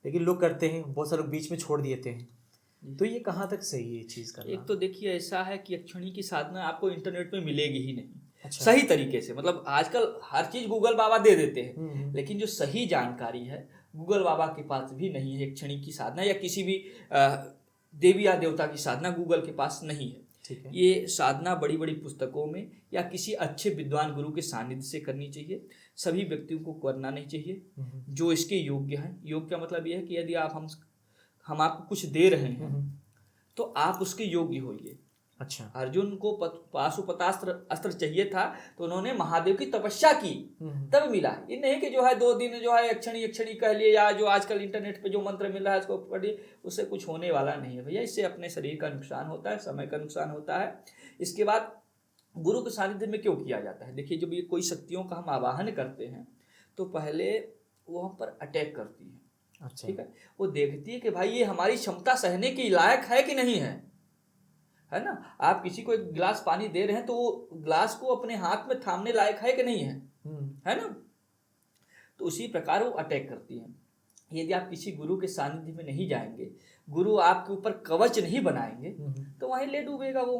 लेकिन लोग करते हैं, बहुत सारे लोग बीच में छोड़ देते हैं। तो ये कहाँ तक सही है ये चीज़ करना? एक तो देखिए ऐसा है कि यक्षिणी की साधना आपको इंटरनेट में मिलेगी ही नहीं। अच्छा। सही तरीके से, मतलब आजकल हर चीज गूगल बाबा दे देते हैं, लेकिन जो सही जानकारी है गूगल बाबा के पास भी नहीं है। यक्षिणी की साधना या किसी भी देवी या देवता की साधना गूगल के पास नहीं है। ये साधना बड़ी बड़ी पुस्तकों में या किसी अच्छे विद्वान गुरु के सानिध्य से करनी चाहिए। सभी व्यक्तियों को करना नहीं चाहिए जो इसके योग्य हैं। योग्य का मतलब यह है कि यदि हम आपको कुछ दे रहे हैं तो आप उसके योग्य होइए। अच्छा। अर्जुन को पाशुपतास्त्र अस्त्र चाहिए था तो उन्होंने महादेव की तपस्या की तब मिला। ये नहीं कि जो है 2 दिन जो है यक्षिणी कह लिए, या जो आजकल इंटरनेट पे जो मंत्र मिल रहा है उसको पढ़िए, उससे कुछ होने वाला नहीं है भैया। इससे अपने शरीर का नुकसान होता है, समय का नुकसान होता है। इसके बाद गुरु के सानिध्य में क्यों किया जाता है? देखिए, जब ये कोई शक्तियों का हम आवाहन करते हैं तो पहले वो हम पर अटैक करती है। अच्छा। ठीक है, वो देखती है कि भाई ये हमारी क्षमता सहने के लायक है कि नहीं है ना। आप किसी को एक गिलास पानी दे रहे हैं तो वो गिलास को अपने हाथ में थामने लायक है कि नहीं है ना। तो उसी प्रकार वो अटैक करती है। यदि आप किसी गुरु के सानिध्य में नहीं जाएंगे, गुरु आपके ऊपर कवच नहीं बनाएंगे, तो वहीं ले डूबेगा वो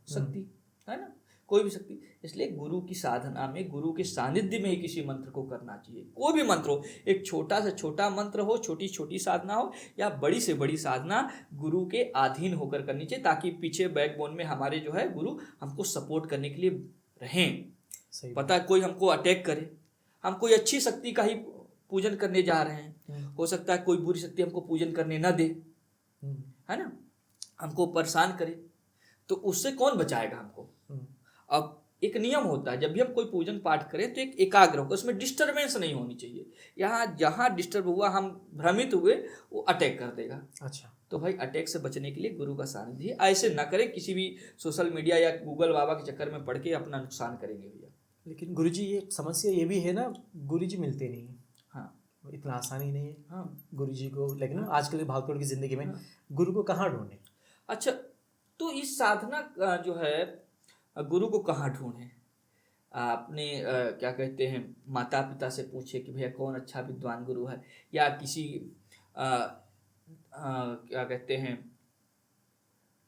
शक्ति, है ना, कोई भी शक्ति। इसलिए गुरु की साधना में गुरु के सानिध्य में ही किसी मंत्र को करना चाहिए। कोई भी मंत्र हो, एक छोटा से छोटा मंत्र हो, छोटी छोटी साधना हो, या बड़ी से बड़ी साधना, गुरु के अधीन होकर करनी चाहिए, ताकि पीछे बैकबोन में हमारे जो है गुरु हमको सपोर्ट करने के लिए रहें। पता है कोई हमको अटैक करे, हम कोई अच्छी शक्ति का ही पूजन करने जा रहे हैं, हो सकता है कोई बुरी शक्ति हमको पूजन करने न दे, है ना, हमको परेशान करे, तो उससे कौन बचाएगा हमको? अब एक नियम होता है, जब भी हम कोई पूजन पाठ करें तो एक एकाग्र होकर, उसमें डिस्टर्बेंस नहीं होनी चाहिए। यहाँ जहाँ डिस्टर्ब हुआ, हम भ्रमित हुए, वो अटैक कर देगा। अच्छा। तो भाई अटैक से बचने के लिए गुरु का सानिध्य, ऐसे ना करें किसी भी सोशल मीडिया या गूगल बाबा के चक्कर में पड़ के अपना नुकसान करेंगे भैया। लेकिन गुरुजी ये समस्या ये भी है ना, गुरुजी मिलते नहीं है। हाँ, इतना आसानी नहीं है। हाँ, गुरुजी को, लेकिन आजकल भागदौड़ की जिंदगी में गुरु को कहाँ ढूंढे? अच्छा, तो इस साधना जो है गुरु को कहाँ ढूंढें? आपने क्या कहते हैं, माता पिता से पूछे कि भैया कौन अच्छा विद्वान गुरु है, या किसी क्या कहते हैं,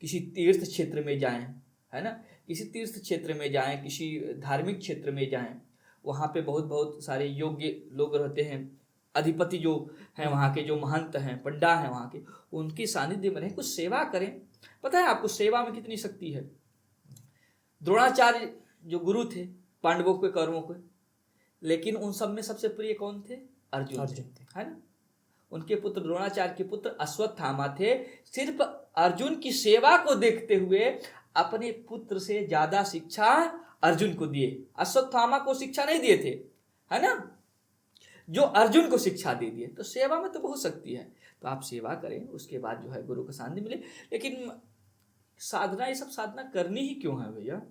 किसी तीर्थ क्षेत्र में जाएं, है ना, किसी तीर्थ क्षेत्र में जाएं, किसी धार्मिक क्षेत्र में जाएं, वहाँ पे बहुत बहुत सारे योग्य लोग रहते हैं, अधिपति जो हैं वहाँ के, जो महंत हैं, पंडा हैं वहाँ के, उनकी सानिध्य में रहें, कुछ सेवा करें। पता है आपको सेवा में कितनी शक्ति है? द्रोणाचार्य जो गुरु थे पांडवों के, कौरवों के, लेकिन उन सब में सबसे प्रिय कौन थे? अर्जुन थे, है ना। उनके पुत्र द्रोणाचार्य के पुत्र अश्वत्थामा थे। सिर्फ अर्जुन की सेवा को देखते हुए अपने पुत्र से ज्यादा शिक्षा अर्जुन को दिए। अश्वत्थामा को शिक्षा नहीं दिए थे, है ना, जो अर्जुन को शिक्षा दे दिए। तो सेवा में तो बहुत शक्ति है। तो आप सेवा करें, उसके बाद जो है गुरु का सानिध्य मिले। लेकिन साधना, ये सब साधना करनी ही क्यों है भैया?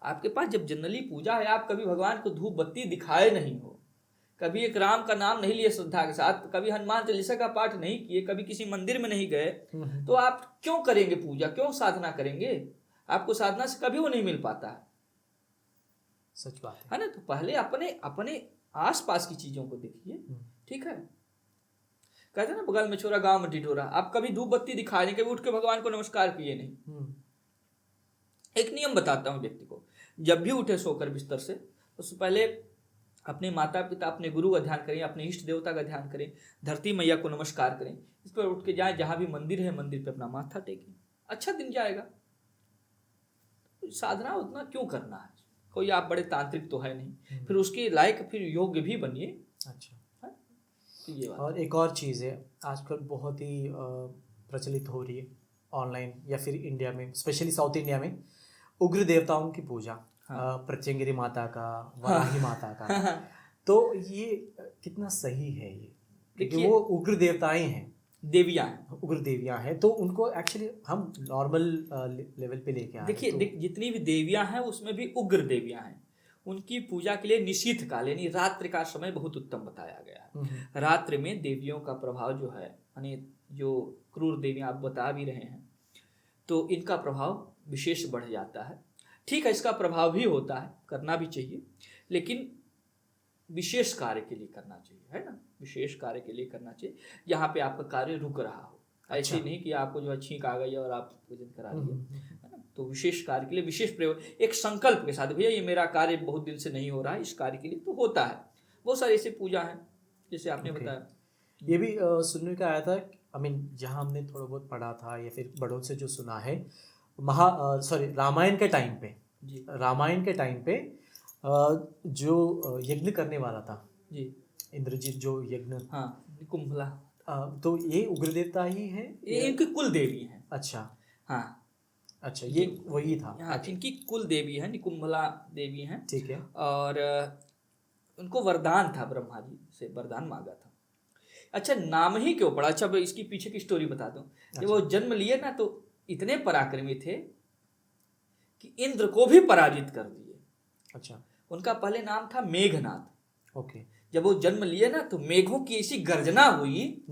आपके पास जब जनरली पूजा है, आप कभी भगवान को धूप बत्ती दिखाए नहीं हो, कभी एक राम का नाम नहीं लिए श्रद्धा के साथ, कभी हनुमान चालीसा का पाठ नहीं किए, कभी किसी मंदिर में नहीं गए, तो आप क्यों करेंगे पूजा, क्यों साधना करेंगे? आपको साधना से कभी वो नहीं मिल पाता है। सच बात है ना। तो पहले अपने अपने आसपास की चीजों को देखिए, ठीक है। कहते हैं ना बगल में छोरा गांव में ढिढोरा। आप कभी धूप बत्ती दिखाए नहीं, कभी उठ के भगवान को नमस्कार किए नहीं। एक नियम बताता हूँ व्यक्ति को, जब भी उठे सोकर बिस्तर से, उससे पहले अपने माता पिता, अपने गुरु का ध्यान करें, अपने इष्ट देवता का ध्यान करें, धरती मैया को नमस्कार करें। इस पर उठ के जाए, जहां भी मंदिर है मंदिर पे अपना माथा टेकें, अच्छा दिन जाएगा। साधना उतना क्यों करना है, कोई आप बड़े तांत्रिक तो है नहीं, फिर उसके लायक फिर योग्य भी बनिए। अच्छा, है? तो ये बात। और एक और चीज़ है, आजकल बहुत ही प्रचलित हो रही है ऑनलाइन या फिर इंडिया में, स्पेशली साउथ इंडिया में, उग्र देवताओं की पूजा। प्रत्यंगिरी माता का, वराही माता का। तो ये कितना सही है ये, क्योंकि वो उग्र देवताएं हैं, देवियां हैं, उग्र देवियां हैं, तो उनको एक्चुअली हम नॉर्मल लेवल पे लेके आए। देखिए जितनी भी देवियां हैं उसमें भी उग्र देवियां हैं। उनकी पूजा के लिए निशीथ काल यानी रात्रि का समय बहुत उत्तम बताया गया है। रात्रि में देवियों का प्रभाव जो है, यानी जो क्रूर देवियां आप बता भी रहे हैं, तो इनका प्रभाव विशेष बढ़ जाता है। ठीक है, इसका प्रभाव भी होता है, करना भी चाहिए, लेकिन विशेष कार्य के लिए करना चाहिए, है ना। विशेष कार्य के लिए करना चाहिए, जहाँ पे आपका कार्य रुक रहा हो। ऐसे नहीं कि आपको जो है छींक आ गई और आप पूजन करा दिए, है ना। तो विशेष कार्य के लिए विशेष प्रयोग, एक संकल्प के साथ, भैया ये मेरा कार्य बहुत दिन से नहीं हो रहा है, इस कार्य के लिए तो होता है। बहुत सारी ऐसी पूजा है जैसे आपने बताया। ये भी सुनने का आया था, जहाँ हमने थोड़ा बहुत पढ़ा था या फिर बड़ों से जो सुना है, रामायण के टाइम पे, रामायण के टाइम पे जो यज्ञ करने वाला था जी, इंद्रजीत, जो यज्ञ, कुंभला, तो ये उग्र देवता ही है, ये इनकी कुल देवी है। अच्छा, हाँ, अच्छा, ये वही था। हाँ, इनकी कुल देवी है, निकुंभला देवी हैं। ठीक है। और उनको वरदान था, ब्रह्मा जी से वरदान मांगा था। अच्छा, नाम ही क्यों पड़ा? अच्छा, इसकी पीछे की स्टोरी बता दूं। जब वो जन्म लिए ना, तो इतने पराक्रमी थे कि इंद्र को भी पराजित कर दिए। अच्छा, उनका पहले नाम था मेघनाथ। ओके। जब वो जन्म लिए ना, तो मेघों की ऐसी गर्जना हुई,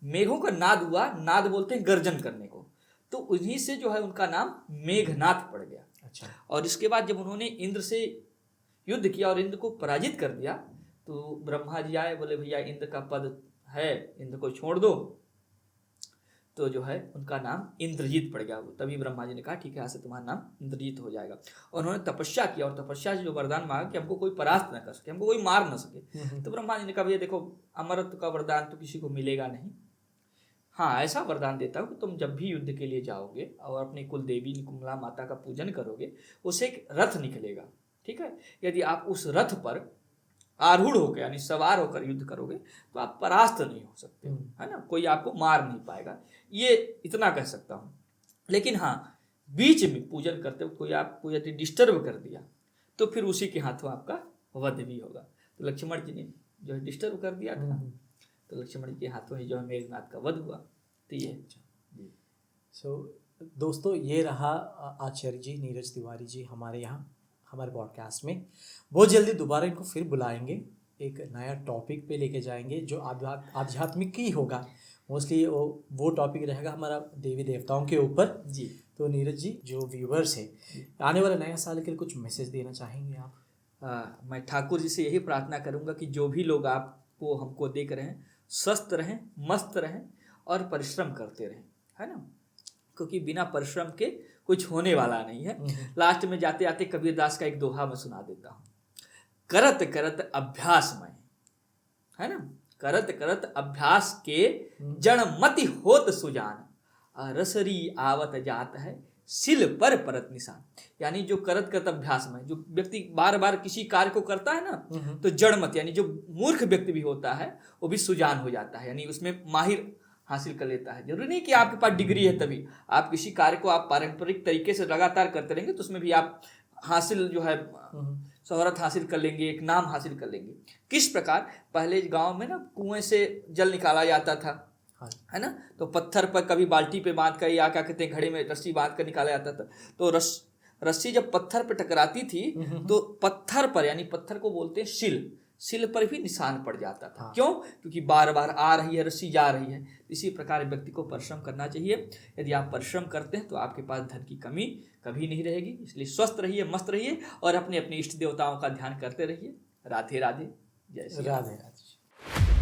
मेघों का नाद हुआ, नाद बोलते हैं गर्जन करने को, तो उन्हीं से जो है उनका नाम मेघनाथ पड़ गया। अच्छा। और इसके बाद जब उन्होंने इंद्र से युद्ध किया और इंद्र को पराजित कर दिया, तो ब्रह्मा जी आए, बोले भैया इंद्र का पद है, इंद्र को छोड़ दो। तो जो है उनका नाम इंद्रजीत पड़ गया। तभी ब्रह्मा जी ने कहा ठीक है, यहाँ से तुम्हारा नाम इंद्रजीत हो जाएगा। और उन्होंने तपस्या किया, और तपस्या से जो वरदान मांगा कि हमको कोई परास्त न कर सके, हमको कोई मार न सके। तो ब्रह्मा जी ने कहा भैया देखो, अमरत्व का वरदान तो किसी को मिलेगा नहीं। हाँ, ऐसा वरदान देता हूँ कि तुम जब भी युद्ध के लिए जाओगे और अपनी कुल देवी निकुंभला माता का पूजन करोगे, उससे एक रथ निकलेगा, ठीक है। यदि आप उस रथ पर आरूढ़ होकर यानी सवार होकर युद्ध करोगे तो आप परास्त नहीं हो सकते, है ना, कोई आपको मार नहीं पाएगा। ये इतना कह सकता हूँ। लेकिन हाँ, बीच में पूजन करते हुए कोई आपको यदि डिस्टर्ब कर दिया, तो फिर उसी के हाथों आपका वध भी होगा। तो लक्ष्मण जी ने जो है डिस्टर्ब कर दिया था, तो लक्ष्मण जी के हाथों ही जो है मेघनाथ का वध हुआ। तो ये दोस्तों, ये रहा आचार्य जी, नीरज तिवारी जी हमारे यहाँ, हमारे पॉडकास्ट में। बहुत जल्दी दोबारा इनको फिर बुलाएंगे, एक नया टॉपिक पे लेके जाएंगे जो आध्यात्मिक ही होगा। मोस्टली वो टॉपिक रहेगा हमारा देवी देवताओं के ऊपर जी। तो नीरज जी, जो व्यूवर्स है, आने वाले नए साल के लिए कुछ मैसेज देना चाहेंगे आप? मैं ठाकुर जी से यही प्रार्थना करूंगा कि जो भी लोग आपको हमको देख रहे हैं, स्वस्थ रहें, मस्त रहें और परिश्रम करते रहें, है ना, क्योंकि बिना परिश्रम के कुछ होने वाला नहीं है। लास्ट में जाते आते कबीरदास का एक दोहा मैं सुना देता हूँ। करत करत अभ्यास में, है ना, करत करत अभ्यास के जड़ मति होत सुजान, रसरी आवत जात है सिल पर परत निशान। यानी जो करत करत अभ्यास में, जो व्यक्ति बार बार किसी कार्य को करता है ना, तो जड़ मत यानी जो मूर्ख व्यक्ति भी होता है वो भी सुजान हो जाता है, यानी उसमें माहिर हासिल कर लेता है। जरूरी नहीं कि आपके पास डिग्री है तभी आप किसी कार्य को आप पारंपरिक तरीके से लगातार करते रहेंगे तो उसमें भी आप हासिल जो है शोहरत हासिल कर लेंगे, एक नाम हासिल कर लेंगे। किस प्रकार पहले गांव में ना कुएं से जल निकाला जाता था, है ना, तो पत्थर पर कभी बाल्टी पे बांध कर या क्या कहते हैं घड़े में रस्सी बांध कर निकाला जाता था। तो रस्सी जब पत्थर पर टकराती थी तो पत्थर पर, यानी पत्थर को बोलते हैं सिल पर भी निशान पड़ जाता था। क्यों? क्योंकि बार बार आ रही है रस्सी, जा रही है। इसी प्रकार व्यक्ति को परिश्रम करना चाहिए। यदि आप परिश्रम करते हैं तो आपके पास धन की कमी कभी नहीं रहेगी। इसलिए स्वस्थ रहिए, मस्त रहिए और अपने अपने इष्ट देवताओं का ध्यान करते रहिए। राधे राधे, जय श्री राम। राधे राधे।